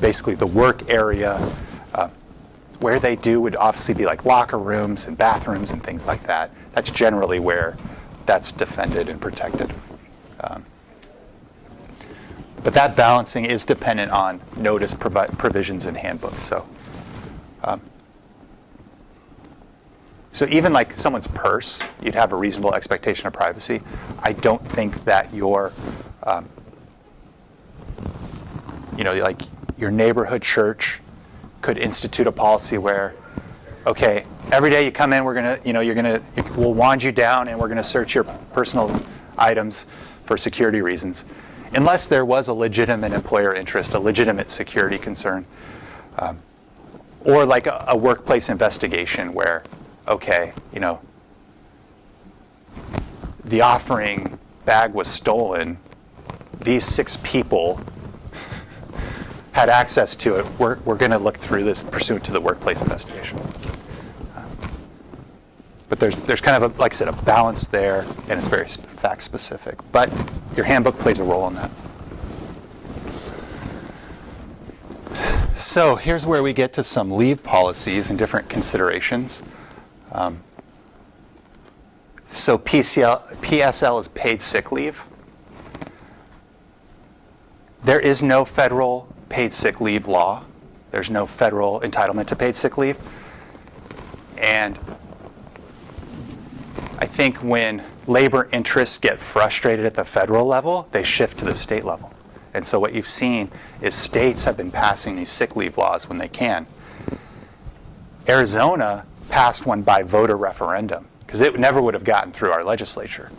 basically the work area. Where they do would obviously be like locker rooms and bathrooms and things like that. That's generally where that's defended and protected. But that balancing is dependent on notice provisions in handbooks. So even like someone's purse, you'd have a reasonable expectation of privacy. I don't think that your neighborhood church could institute a policy where, okay, every day you come in, we'll wand you down and we're gonna search your personal items for security reasons, unless there was a legitimate employer interest, a legitimate security concern, or like a workplace investigation where, okay, the offering bag was stolen, these 6 people had access to it, we're going to look through this pursuant to the workplace investigation. But there's kind of, like I said, a balance there, and it's very fact specific. But your handbook plays a role in that. So here's where we get to some leave policies and different considerations. So PSL is paid sick leave. There is no federal paid sick leave law. There's no federal entitlement to paid sick leave. And I think when labor interests get frustrated at the federal level, they shift to the state level. And so what you've seen is states have been passing these sick leave laws when they can. Arizona passed one by voter referendum, because it never would have gotten through our legislature.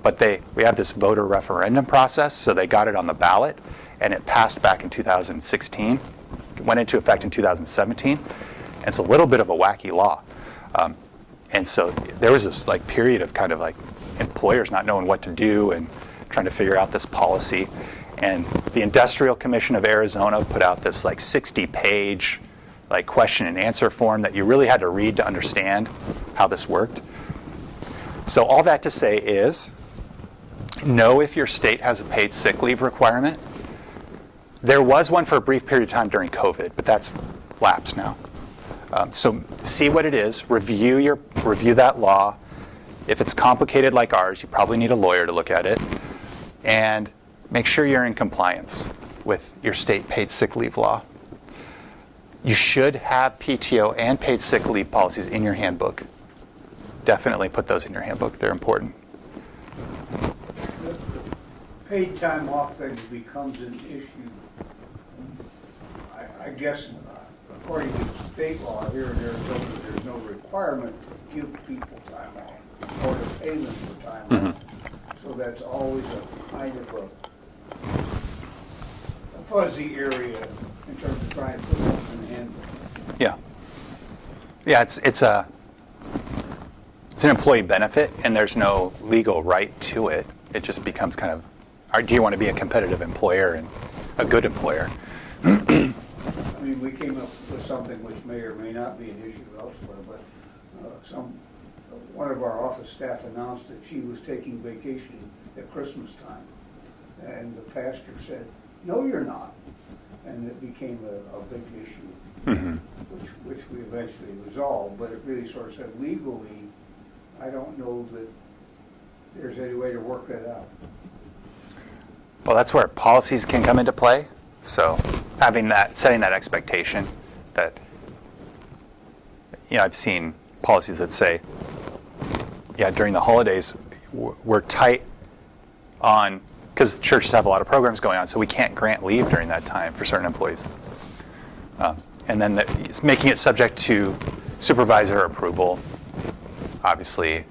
But we have this voter referendum process, so they got it on the ballot, and it passed back in 2016. It went into effect in 2017. And it's a little bit of a wacky law. And so there was this period of kind of employers not knowing what to do and trying to figure out this policy. And the Industrial Commission of Arizona put out this 60-page question and answer form that you really had to read to understand how this worked. So all that to say is, know if your state has a paid sick leave requirement. There was one for a brief period of time during COVID, but that's lapsed now. So see what it is, review that law. If it's complicated like ours, you probably need a lawyer to look at it. And make sure you're in compliance with your state paid sick leave law. You should have PTO and paid sick leave policies in your handbook. Definitely put those in your handbook. They're important. The paid time off thing becomes an issue. I guess according to state law here in Arizona, there's no requirement to give people time off. or to pay them for time off. So that's always a kind of a fuzzy area in terms of trying to put it in the handbook. Yeah. Yeah, it's an employee benefit, and there's no legal right to it. It just becomes kind of, do you want to be a competitive employer and a good employer? I mean, we came up with something which may or may not be an issue elsewhere, but one of our office staff announced that she was taking vacation at Christmas time. And the pastor said, "No, you're not." And it became a big issue, which we eventually resolved, but it really sort of said legally, I don't know that there's any way to work that out. Well, that's where policies can come into play. So setting that expectation that, I've seen policies that say, during the holidays, we're tight on, because churches have a lot of programs going on, so we can't grant leave during that time for certain employees. And then it's making it subject to supervisor approval. Obviously,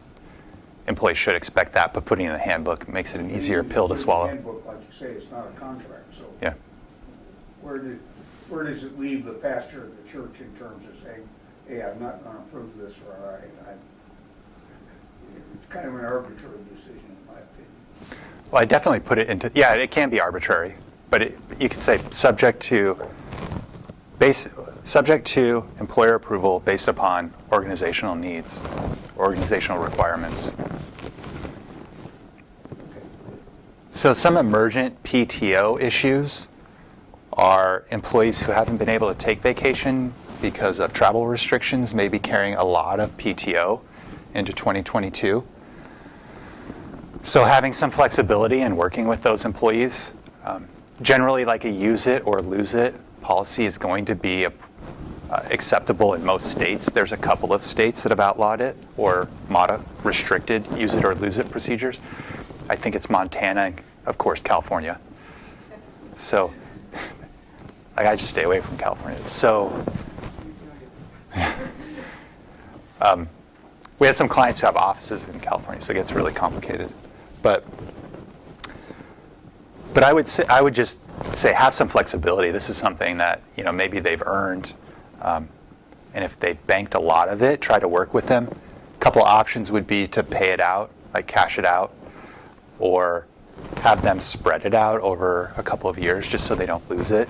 employees should expect that, but putting it in the handbook makes it an easier pill to swallow. The handbook, like you say, it's not a contract, so Yeah. where does it leave the pastor of the church in terms of saying, hey, I'm not going to approve this, or it's kind of an arbitrary decision, in my opinion. Well, I definitely put it into, it can be arbitrary, but you could say subject to employer approval based upon organizational needs, organizational requirements. So some emergent PTO issues are employees who haven't been able to take vacation because of travel restrictions, maybe carrying a lot of PTO into 2022. So having some flexibility in working with those employees, generally like a use it or lose it policy is going to be acceptable in most states. There's a couple of states that have outlawed it or restricted use it or lose it procedures. I think it's Montana and, of course, California. So I just stay away from California. It's so we have some clients who have offices in California, so it gets really complicated. But I would just say have some flexibility. This is something that maybe they've earned, and if they banked a lot of it, try to work with them. A couple of options would be to pay it out, like cash it out, or have them spread it out over a couple of years just so they don't lose it,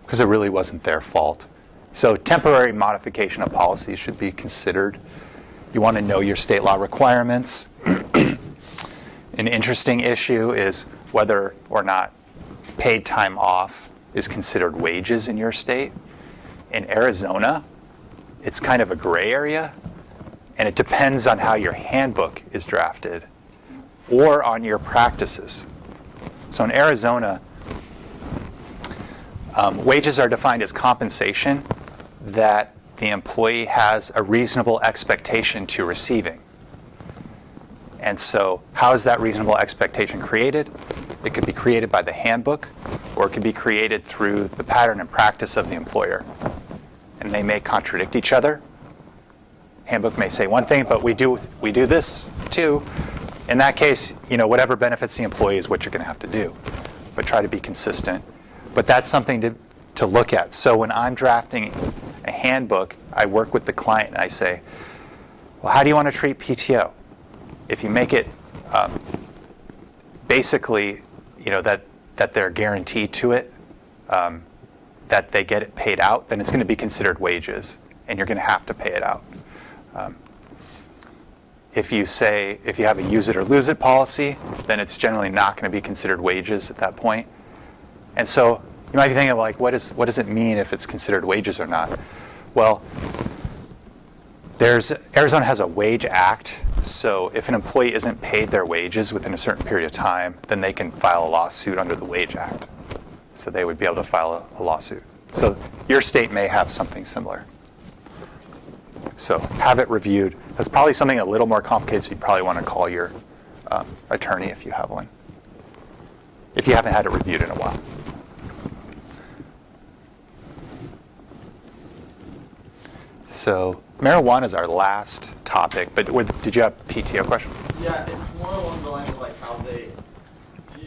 because it really wasn't their fault. So temporary modification of policies should be considered. You want to know your state law requirements. An interesting issue is whether or not paid time off is considered wages in your state. In Arizona, it's kind of a gray area, and it depends on how your handbook is drafted or on your practices. So in Arizona, wages are defined as compensation that the employee has a reasonable expectation to receiving. And so how is that reasonable expectation created? It could be created by the handbook, or it could be created through the pattern and practice of the employer. And they may contradict each other. Handbook may say one thing, but we do this too. In that case, whatever benefits the employee is what you're going to have to do. But try to be consistent. But that's something to look at. So when I'm drafting a handbook, I work with the client and I say, well, how do you want to treat PTO? If you make it basically, that they're guaranteed to it, that they get it paid out, then it's going to be considered wages, and you're going to have to pay it out. If you have a use it or lose it policy, then it's generally not going to be considered wages at that point. And so you might be thinking, like, what does it mean if it's considered wages or not? Well, Arizona has a wage act, so if an employee isn't paid their wages within a certain period of time, then they can file a lawsuit under the wage act. So they would be able to file a lawsuit. So your state may have something similar. So have it reviewed. That's probably something a little more complicated, so you probably want to call your attorney if you have one, if you haven't had it reviewed in a while. So marijuana is our last topic. topic, but did you have PTO questions? Yeah, it's more along the lines of like how they.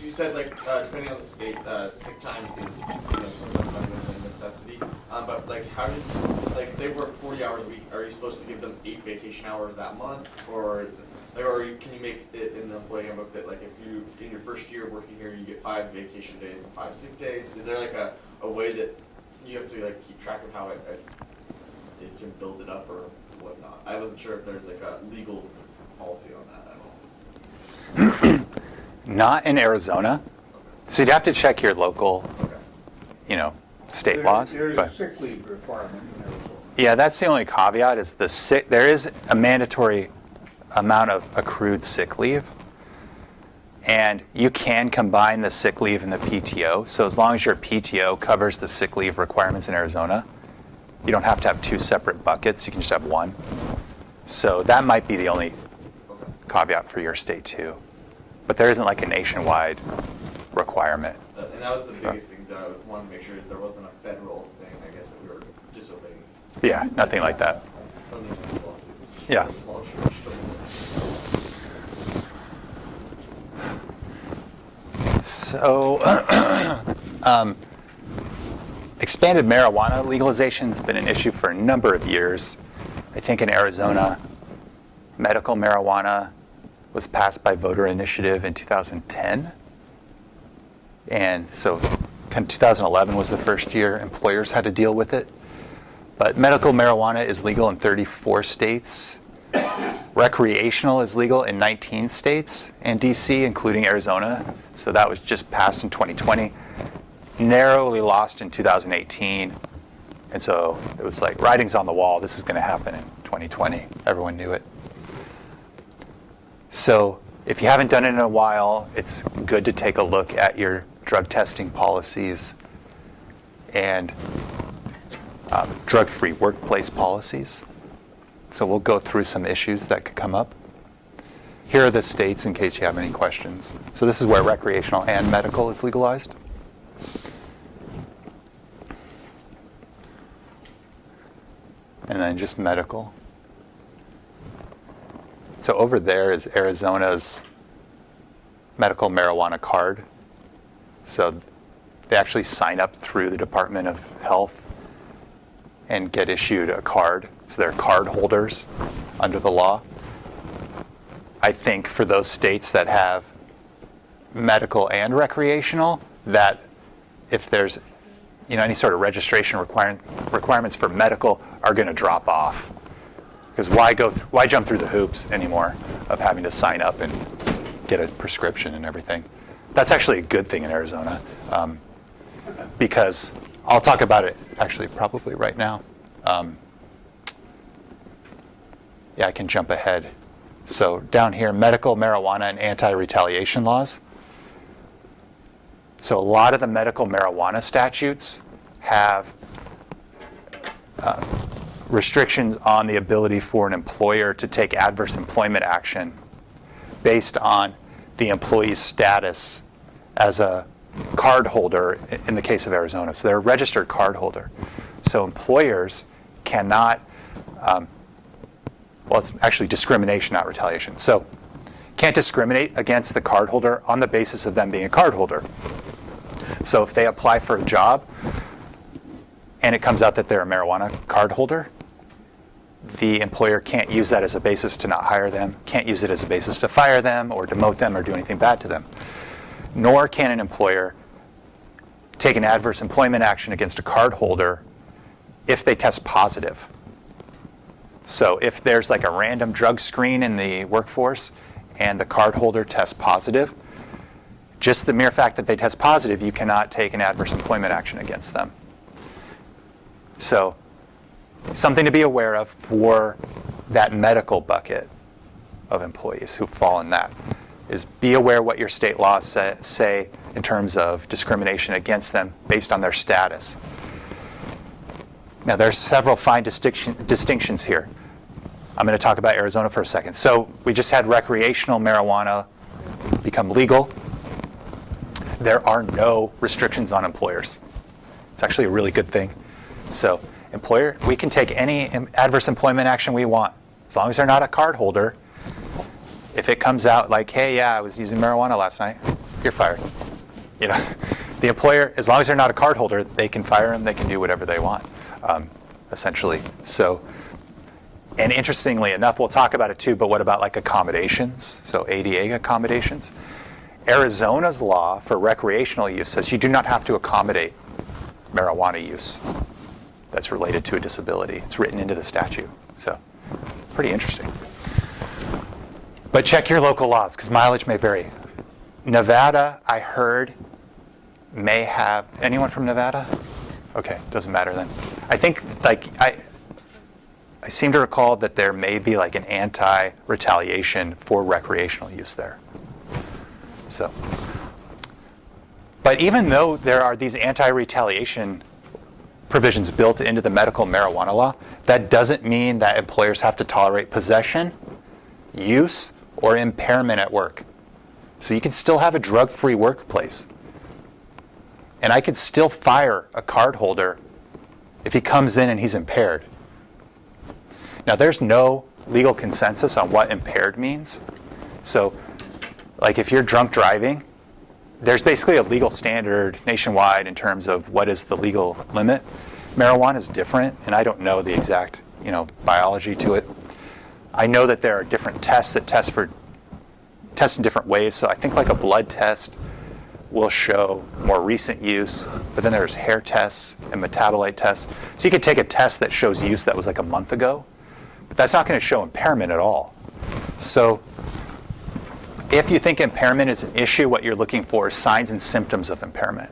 You said like depending on the state, sick time is sometimes not even a necessity. But like how did like they work 40 hours a week? Are you supposed to give them 8 vacation hours that month, or is it like, or can you make it in the employee handbook that like if you in your first year working here you get 5 vacation days and 5 sick days? Is there like a way that you have to like keep track of how it can build it up or whatnot? I wasn't sure if there's like a legal policy on that at all. Not in Arizona. So you'd have to check your local, Okay. state laws. There's but- a sick leave requirement in Arizona. Yeah, that's the only caveat is there is a mandatory amount of accrued sick leave. And you can combine the sick leave and the PTO. So as long as your PTO covers the sick leave requirements in Arizona, you don't have to have 2 separate buckets. You can just have one. So that might be the only Okay. caveat for your state too. But there isn't like a nationwide requirement. And that was the biggest thing that I wanted to make sure there wasn't a federal thing, I guess, that we were disobeying. Yeah, nothing like that. Don't need any lawsuits. Yeah. A small church. So, expanded marijuana legalization has been an issue for a number of years. I think in Arizona, medical marijuana was passed by voter initiative in 2010. And so 2011 was the first year employers had to deal with it. But medical marijuana is legal in 34 states. Recreational is legal in 19 states and DC, including Arizona. So that was just passed in 2020. Narrowly lost in 2018. And so it was like, writing's on the wall. This is going to happen in 2020. Everyone knew it. So if you haven't done it in a while, it's good to take a look at your drug testing policies and drug-free workplace policies. So we'll go through some issues that could come up. Here are the states in case you have any questions. So this is where recreational and medical is legalized. And then just medical. So over there is Arizona's medical marijuana card. So they actually sign up through the Department of Health and get issued a card. So they're card holders under the law. I think for those states that have medical and recreational, that if there's any sort of registration requirements for medical are going to drop off. Because why jump through the hoops anymore of having to sign up and get a prescription and everything? That's actually a good thing in Arizona, because I'll talk about it actually probably right now. Yeah, I can jump ahead. So down here, medical marijuana and anti-retaliation laws. So a lot of the medical marijuana statutes have restrictions on the ability for an employer to take adverse employment action based on the employee's status as a card holder in the case of Arizona. So they're a registered card holder. So employers cannot, well, it's actually discrimination, not retaliation. So can't discriminate against the card holder on the basis of them being a card holder. So if they apply for a job and it comes out that they're a marijuana card holder, the employer can't use that as a basis to not hire them, can't use it as a basis to fire them or demote them or do anything bad to them. Nor can an employer take an adverse employment action against a card holder if they test positive. So if there's like a random drug screen in the workforce and the card holder tests positive, just the mere fact that they test positive, you cannot take an adverse employment action against them. So something to be aware of for that medical bucket of employees who fall in that is be aware what your state laws say in terms of discrimination against them based on their status. Now, there's several fine distinctions here. I'm going to talk about Arizona for a second. So we just had recreational marijuana become legal. There are no restrictions on employers. It's actually a really good thing. So employer, we can take any adverse employment action we want As long as they're not a card holder, if it comes out like, hey, yeah, I was using marijuana last night, you're fired. You know, the employer, as long as they're not a card holder, they can fire them, they can do whatever they want, essentially. So, and interestingly enough, we'll talk about it too, but what about like accommodations? So ADA accommodations. Arizona's law for recreational use says you do not have to accommodate marijuana use that's related to a disability. It's written into the statute. So, pretty interesting. But check your local laws, because mileage may vary. Nevada, I heard, may have, anyone from Nevada? Okay, doesn't matter then. I think, like, I seem to recall that there may be like an anti-retaliation for recreational use there. So, but even though there are these anti-retaliation provisions built into the medical marijuana law, that doesn't mean that employers have to tolerate possession, use, or impairment at work. So you can still have a drug-free workplace. And I could still fire a card holder if he comes in and he's impaired. Now, there's no legal consensus on what impaired means. So, like if you're drunk driving, there's basically a legal standard nationwide in terms of what is the legal limit. Marijuana is different, and I don't know the exact, biology to it. I know that there are different tests that test in different ways. So I think like a blood test will show more recent use, but then there's hair tests and metabolite tests. So you could take a test that shows use that was like a month ago, but that's not going to show impairment at all. So if you think impairment is an issue, what you're looking for is signs and symptoms of impairment.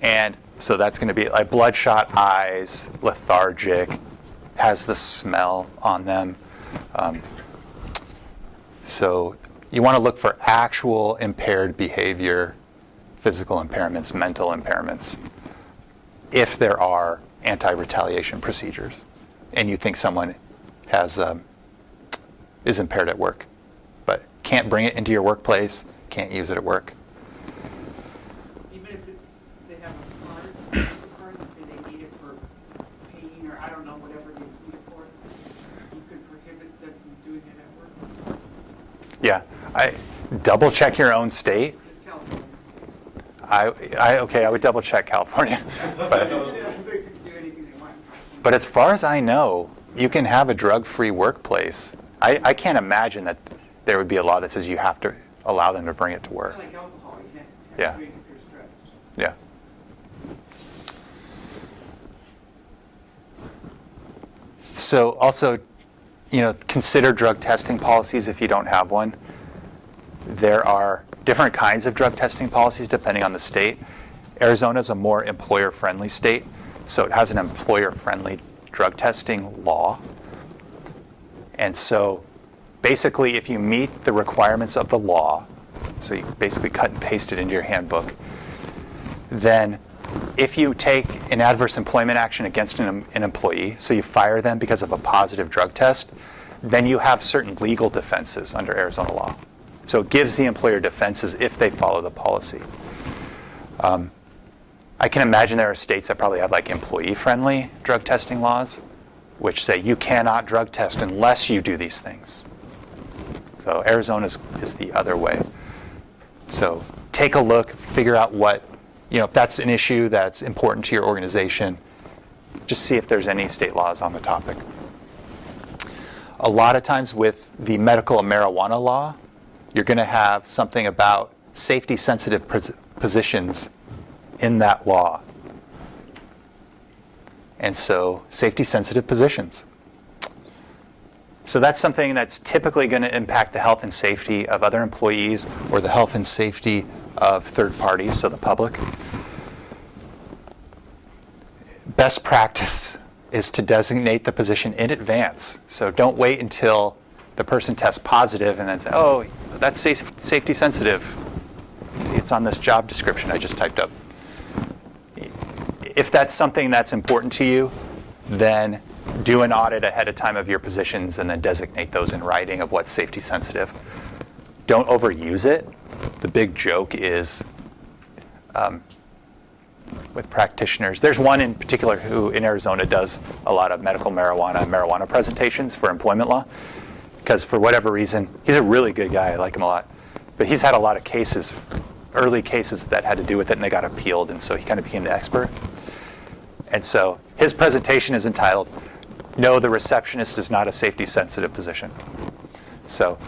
And so that's going to be like bloodshot eyes, lethargic, has the smell on them. So you want to look for actual impaired behavior, physical impairments, mental impairments, if there are anti-retaliation procedures, and you think someone is impaired at work, but can't bring it into your workplace, can't use it at work. Even if they have a card, and say they need it for pain or I don't know, whatever they need it for, you could prohibit them from doing it at work. Yeah, I double check your own state. It's California. I would double check California. But, They could do anything they want. but as far as I know, you can have a drug-free workplace. I can't imagine that there would be a law that says you have to allow them to bring it to work. Kind of like alcohol, you can't Yeah. drink if you're stressed. Yeah. So also, consider drug testing policies if you don't have one. There are different kinds of drug testing policies depending on the state. Arizona is a more employer-friendly state, so it has an employer-friendly drug testing law. And so basically, if you meet the requirements of the law, so you basically cut and paste it into your handbook, then if you take an adverse employment action against an employee, so you fire them because of a positive drug test, then you have certain legal defenses under Arizona law. So it gives the employer defenses if they follow the policy. I can imagine there are states that probably have like employee-friendly drug testing laws, which say you cannot drug test unless you do these things. So Arizona is the other way. So take a look, figure out what, if that's an issue that's important to your organization, just see if there's any state laws on the topic. A lot of times with the medical marijuana law, you're going to have something about safety-sensitive positions in that law. And so, safety-sensitive positions. So that's something that's typically going to impact the health and safety of other employees or the health and safety of third parties, so the public. Best practice is to designate the position in advance. So don't wait until the person tests positive and then say, oh, that's safety sensitive. See, it's on this job description I just typed up. If that's something that's important to you, then do an audit ahead of time of your positions and then designate those in writing of what's safety sensitive. Don't overuse it. The big joke is with practitioners. There's one in particular who in Arizona does a lot of medical marijuana presentations for employment law, because for whatever reason, he's a really good guy. I like him a lot. But he's had a lot of cases, early cases that had to do with it, and they got appealed, and so he kind of became the expert. And so his presentation is entitled, "No, the receptionist is not a safety-sensitive position." So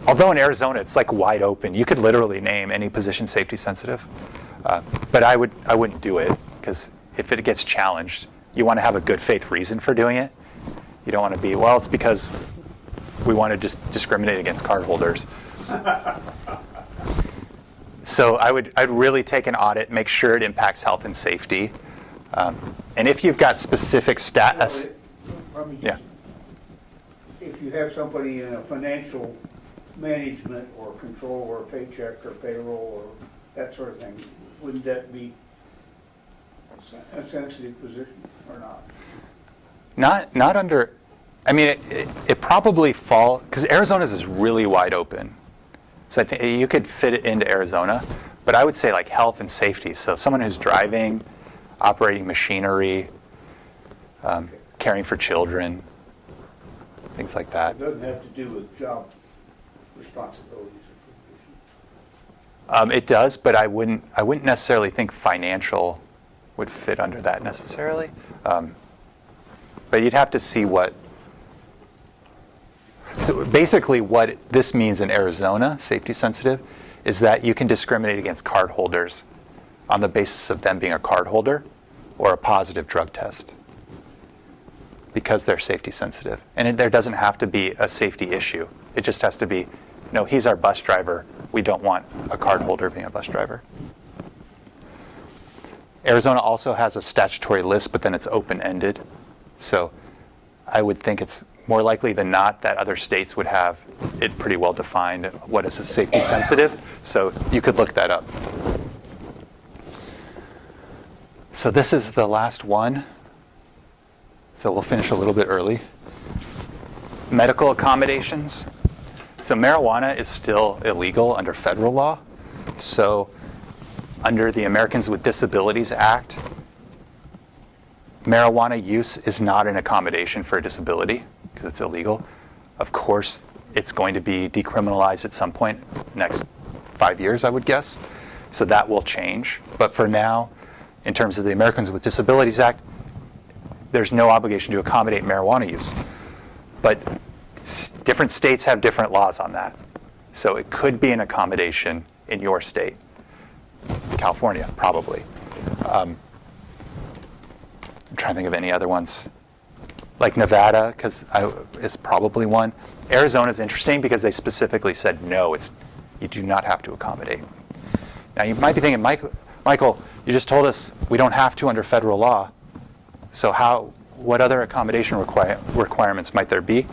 although in Arizona it's like wide open, you could literally name any position safety-sensitive. But I wouldn't do it, because if it gets challenged, you want to have a good faith reason for doing it. You don't want to be, well, it's because we want to just discriminate against cardholders. So I'd really take an audit, make sure it impacts health and safety. And if you've got specific status, yeah. If you have somebody in a financial management or control or paycheck or payroll or that sort of thing, wouldn't that be a sensitive position or not? Not under, I mean, it probably fall, because Arizona's is really wide open. So I think you could fit it into Arizona, but I would say like health and safety. So someone who's driving, operating machinery, caring for children, things like that. It doesn't have to do with job responsibilities. It does, but I wouldn't necessarily think financial would fit under that necessarily. But you'd have to see what. So basically, what this means in Arizona, safety sensitive, is that you can discriminate against card holders on the basis of them being a card holder or a positive drug test, because they're safety sensitive. And there doesn't have to be a safety issue. It just has to be, no, he's our bus driver. We don't want a card holder being a bus driver. Arizona also has a statutory list, but then it's open-ended. So I would think it's more likely than not that other states would have it pretty well defined what is a safety sensitive. So you could look that up. So this is the last one. So we'll finish a little bit early. Medical accommodations. So marijuana is still illegal under federal law. So under the Americans with Disabilities Act, marijuana use is not an accommodation for a disability because it's illegal. Of course, it's going to be decriminalized at some point, next 5 years, I would guess. So that will change. But for now, in terms of the Americans with Disabilities Act, there's no obligation to accommodate marijuana use. But different states have different laws on that. So it could be an accommodation in your state. California, probably. I'm trying to think of any other ones. Like Nevada, is probably one. Arizona's interesting because they specifically said no, you do not have to accommodate. Now you might be thinking, Michael, you just told us we don't have to under federal law. So what other accommodation requirements might there be?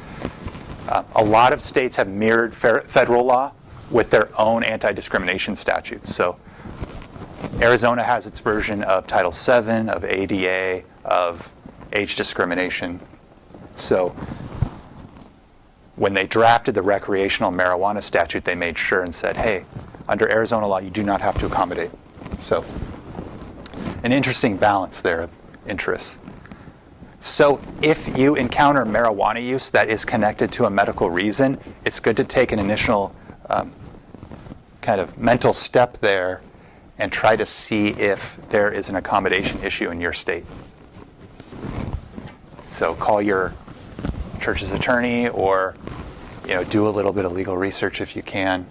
A lot of states have mirrored federal law with their own anti-discrimination statutes. So Arizona has its version of Title VII, of ADA, of age discrimination. So when they drafted the recreational marijuana statute, they made sure and said, hey, under Arizona law, you do not have to accommodate. So an interesting balance there of interests. So if you encounter marijuana use that is connected to a medical reason, it's good to take an initial kind of mental step there and try to see if there is an accommodation issue in your state. So call your church's attorney, or do a little bit of legal research if you can.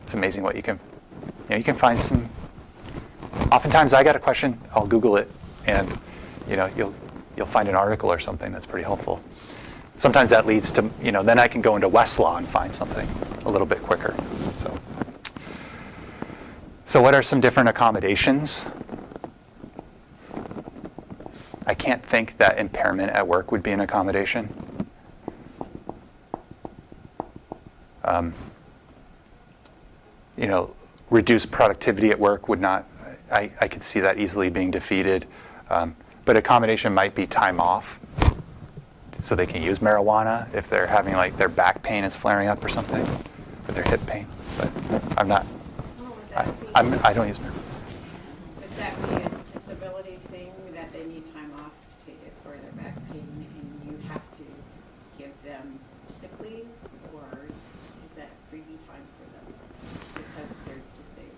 It's amazing what you can find some. Oftentimes I got a question, I'll Google it, and you'll find an article or something that's pretty helpful. Sometimes that leads to, then I can go into Westlaw and find something a little bit quicker. So what are some different accommodations? I can't think that impairment at work would be an accommodation. Reduced productivity at work would not, I could see that easily being defeated. But accommodation might be time off, so they can use marijuana if they're having their back pain is flaring up or something, or their hip pain. But I'm not. Oh, would that be- I don't use marijuana. Would working and you have to give them sick leave, or is that freebie time for them because they're disabled?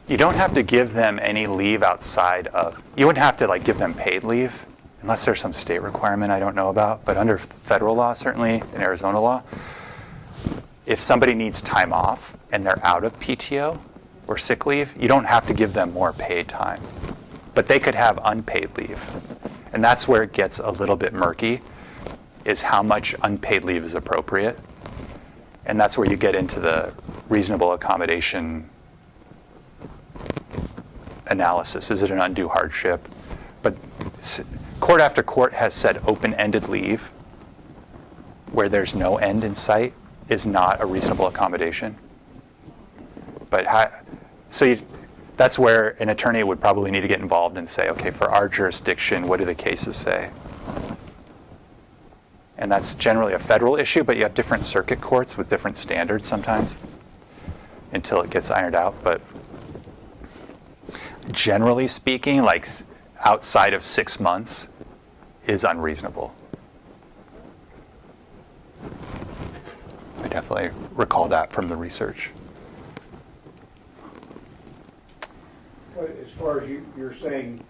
You don't have to give them any leave outside of, you wouldn't have to like give them paid leave unless there's some state requirement I don't know about, but under federal law, certainly in Arizona law, if somebody needs time off and they're out of PTO or sick leave, you don't have to give them more paid time. But they could have unpaid leave. And that's where it gets a little bit murky, is how much unpaid leave is appropriate. And that's where you get into the reasonable accommodation analysis. Is it an undue hardship? But court after court has said open-ended leave, where there's no end in sight, is not a reasonable accommodation. But that's where an attorney would probably need to get involved and say, okay, for our jurisdiction, what do the cases say? And that's generally a federal issue, but you have different circuit courts with different standards sometimes until it gets ironed out. But generally speaking, like outside of 6 months is unreasonable. I definitely recall that from the research. But as far as you're saying,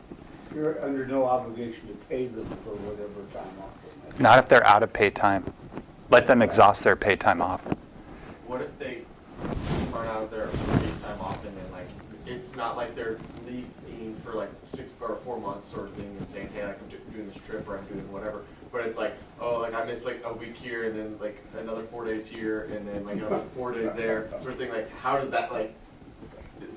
you're under no obligation to pay them for whatever time off they make. Not if they're out of paid time. Let them exhaust their paid time off. What if they aren't out of their paid time off and then like it's not like they're leaving for like 6 or 4 months sort of thing and saying, hey, like, I'm doing this trip or I'm doing whatever, but it's like, oh, like I missed like a week here and then like another 4 days here and then like another 4 days there sort of thing. Like how does that like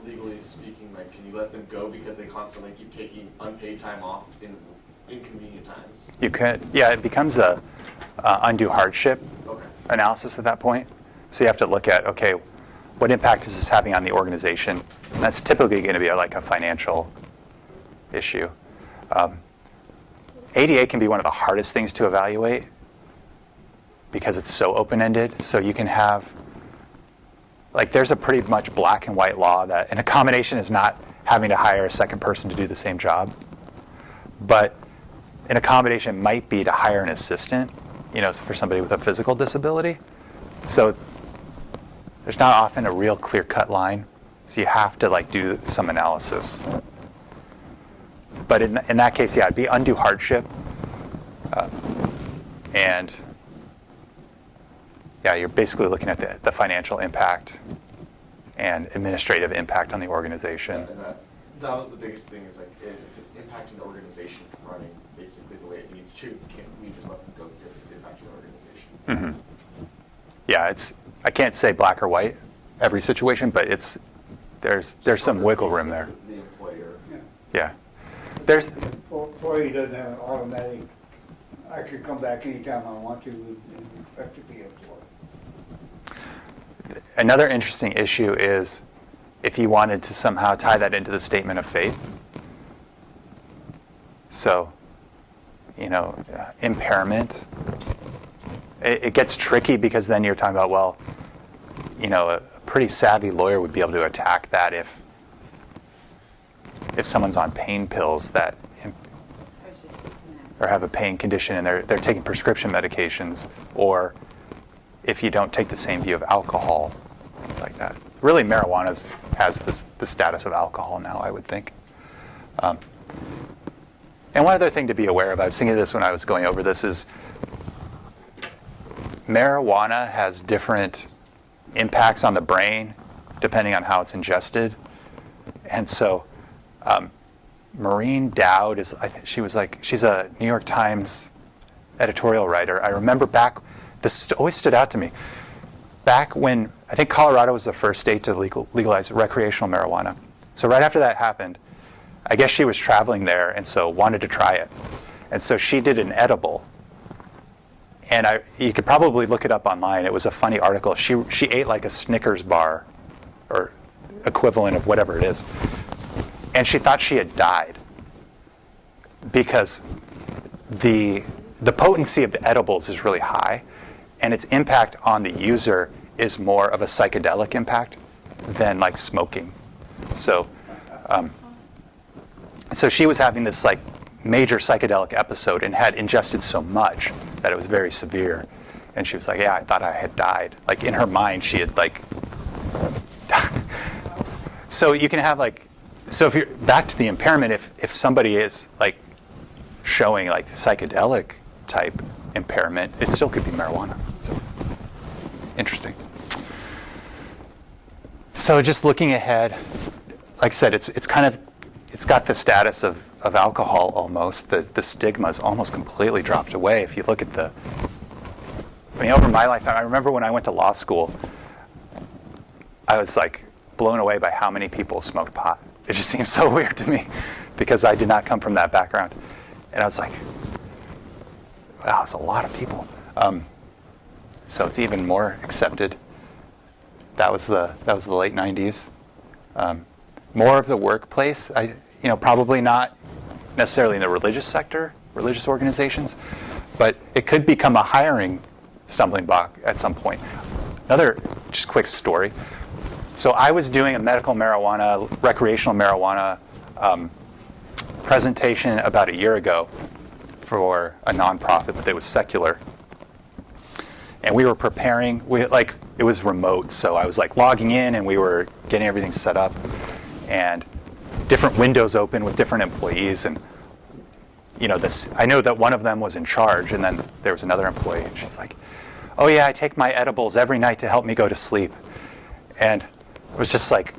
legally speaking, like can you let them go because they constantly keep taking unpaid time off in inconvenient times? You could. Yeah, it becomes a undue hardship Okay. analysis at that point. So you have to look at, okay, what impact is this having on the organization? And that's typically going to be like a financial issue. ADA can be one of the hardest things to evaluate because it's so open-ended. So you can have, like there's a pretty much black and white law that an accommodation is not having to hire a second person to do the same job. But an accommodation might be to hire an assistant, for somebody with a physical disability. So there's not often a real clear-cut line. So you have to like do some analysis. But in that case, yeah, it'd be undue hardship. And yeah, you're basically looking at the financial impact and administrative impact on the organization. Yeah, and that was the biggest thing is like if it's impacting the organization from running basically the way it needs to, can't we just let them go because it's impacting the organization? Mm-hmm. Yeah, I can't say black or white every situation, but there's some wiggle room there. The employer. Yeah. There's Employee doesn't have an automatic, I could come back anytime I want to and expect to be employed. another interesting issue is if you wanted to somehow tie that into the statement of faith. So, impairment. It gets tricky because then you're talking about, well, a pretty savvy lawyer would be able to attack that if someone's on pain pills that or have a pain condition and they're taking prescription medications, or if you don't take the same view of alcohol, things like that. Really, marijuana has the status of alcohol now, I would think. And one other thing to be aware of, I was thinking of this when I was going over this, is marijuana has different impacts on the brain depending on how it's ingested. And so Maureen Dowd she's a New York Times editorial writer. I remember this always stood out to me, back when I think Colorado was the first state to legalize recreational marijuana. So right after that happened, I guess she was traveling there and so wanted to try it. And so she did an edible. And you could probably look it up online. It was a funny article. She ate like a Snickers bar or equivalent of whatever it is. And she thought she had died because the potency of the edibles is really high, and its impact on the user is more of a psychedelic impact than like smoking. So she was having this like major psychedelic episode and had ingested so much that it was very severe. And she was like, yeah, I thought I had died. Like in her mind, she had like so you can have like, so if you're back to the impairment, if somebody is like showing like psychedelic type impairment, it still could be marijuana. So interesting. So just looking ahead, like I said, it's kind of, it's got the status of alcohol almost. The stigma's almost completely dropped away. If you look at over my lifetime, I remember when I went to law school, I was like blown away by how many people smoked pot. It just seems so weird to me because I did not come from that background. And I was like, wow, it's a lot of people. So it's even more accepted. That was the late 90s. More of the workplace, probably not necessarily in the religious sector, religious organizations, but it could become a hiring stumbling block at some point. Another just quick story. So I was doing a medical marijuana, recreational marijuana presentation about a year ago for a nonprofit, but it was secular. And we were preparing, it was remote, so I was like logging in and we were getting everything set up and different windows open with different employees. And I know that one of them was in charge, and then there was another employee, and she's like, oh yeah, I take my edibles every night to help me go to sleep. And it was just like,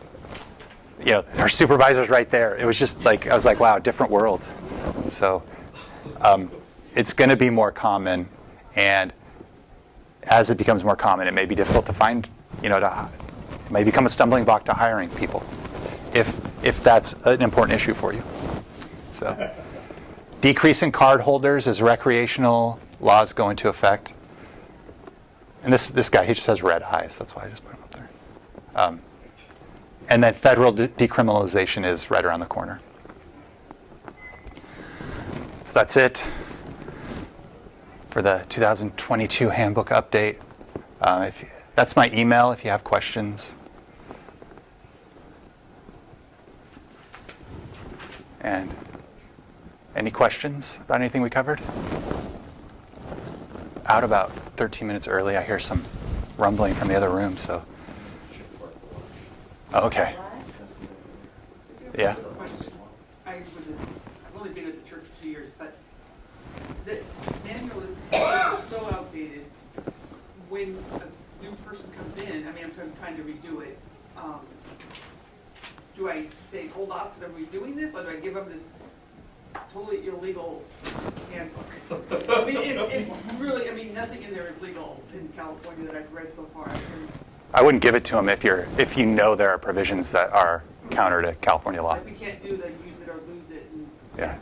her supervisor's right there. It was just like, I was like, wow, different world. So it's going to be more common, and as it becomes more common, it may be difficult to find, it may become a stumbling block to hiring people, if that's an important issue for you. So, decrease in card holders as recreational laws go into effect. And this guy, he just has red eyes. That's why I just put him up there. And then federal decriminalization is right around the corner. So that's it for the 2022 handbook update. That's my email if you have questions. And any questions about anything we covered? Out about 13 minutes early. I hear some rumbling from the other room, so. Oh, okay. Yeah. I've only been at the church for 2 years, but the manual is so outdated. When a new person comes in, I'm trying to redo it. Do I say hold off because I'm redoing this, or do I give them this totally illegal handbook? It's really, nothing in there is legal in California that I've read so far. I wouldn't give it to them if you know there are provisions that are counter to California law. Like we can't do the use it or lose it. Yeah.